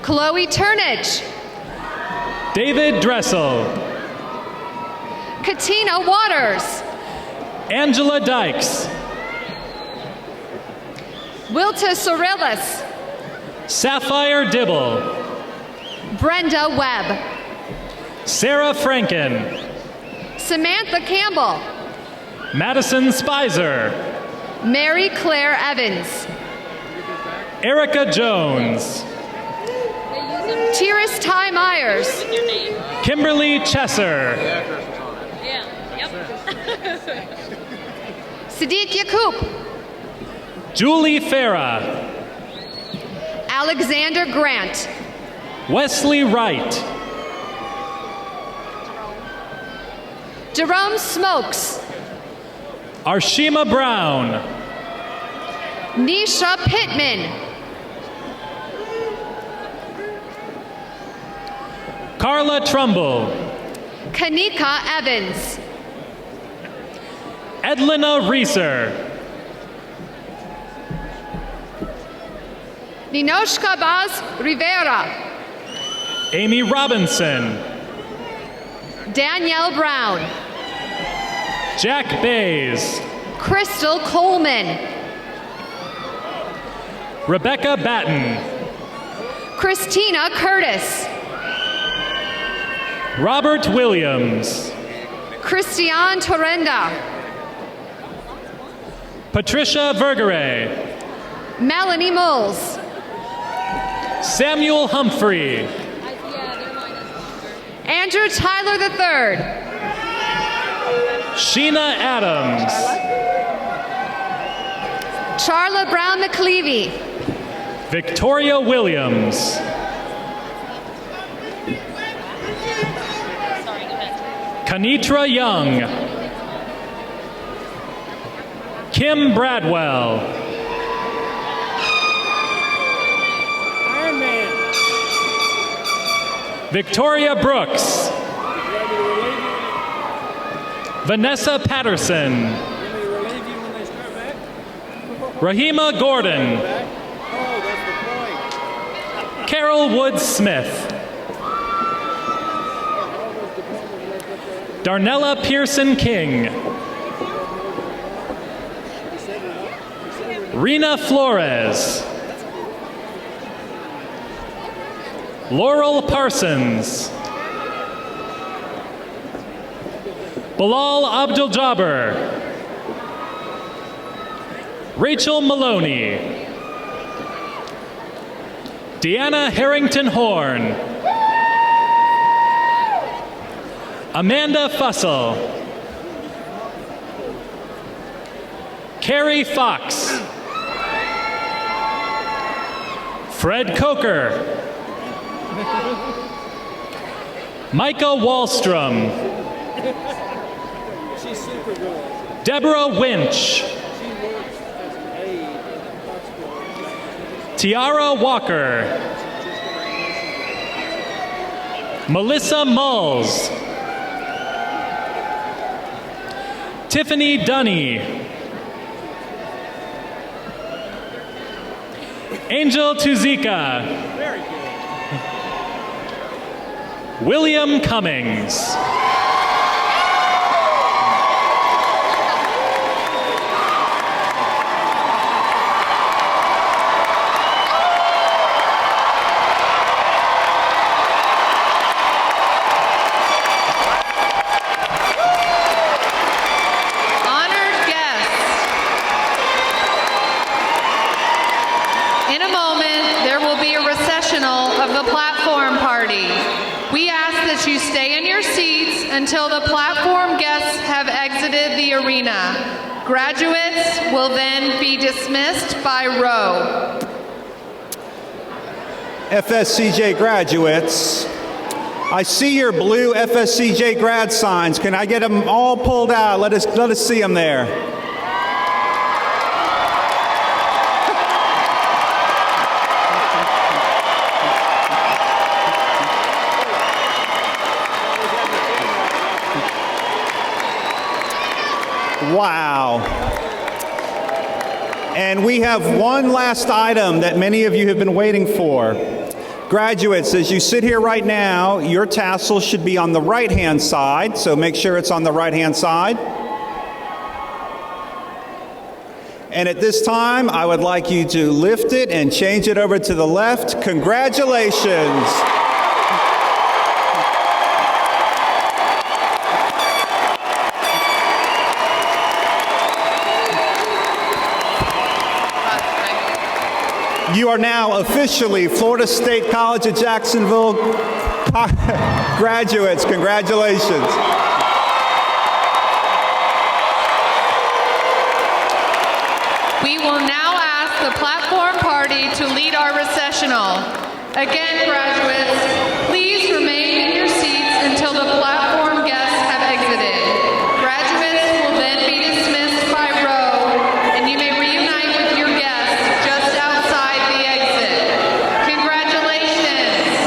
Chloe Turnage. David Dressel. Katina Waters. Angela Dykes. Wilta Sorellis. Sapphire Dibble. Brenda Webb. Sarah Franken. Samantha Campbell. Madison Spicer. Mary Claire Evans. Erica Jones. Tiris Ty Myers. Kimberly Chesser. Sadiq Yacoub. Julie Farah. Alexander Grant. Wesley Wright. Jerome Smokes. Arshima Brown. Nisha Pittman. Carla Trumbull. Kanika Evans. Edlina Reeser. Ninoshka Baz Rivera. Amy Robinson. Danielle Brown. Jack Bays. Crystal Coleman. Rebecca Batten. Christina Curtis. Robert Williams. Christian Torrenda. Patricia Vergere. Melanie Moles. Samuel Humphrey. Andrew Tyler III. Sheena Adams. Charla Brown McLeavy. Victoria Williams. Kanitra Young. Kim Bradwell. Iron Man. Victoria Brooks. Vanessa Patterson. Rahima Gordon. Carol Woods Smith. Darnella Pearson King. Rena Flores. Laurel Parsons. Bilal Abdul Jabbar. Rachel Maloney. Deanna Harrington Horn. Amanda Fussell. Carrie Fox. Fred Coker. Micah Wallstrom. Deborah Winch. Tiara Walker. Melissa Mulls. Tiffany Dunny. Angel Tuzika. William Cummings. In a moment, there will be a recessional of the platform party. We ask that you stay in your seats until the platform guests have exited the arena. Graduates will then be dismissed by row. FSCJ graduates, I see your blue FSCJ grad signs. Can I get them all pulled out? Let us see them there. Wow. And we have one last item that many of you have been waiting for. Graduates, as you sit here right now, your tassel should be on the right-hand side, so make sure it's on the right-hand side. And at this time, I would like you to lift it and change it over to the left. Congratulations. You are now officially Florida State College at Jacksonville graduates. Congratulations. We will now ask the platform party to lead our recessional. Again, graduates, please remain in your seats until the platform guests have exited. Graduates will then be dismissed by row, and you may reunite with your guests just outside the exit. Congratulations.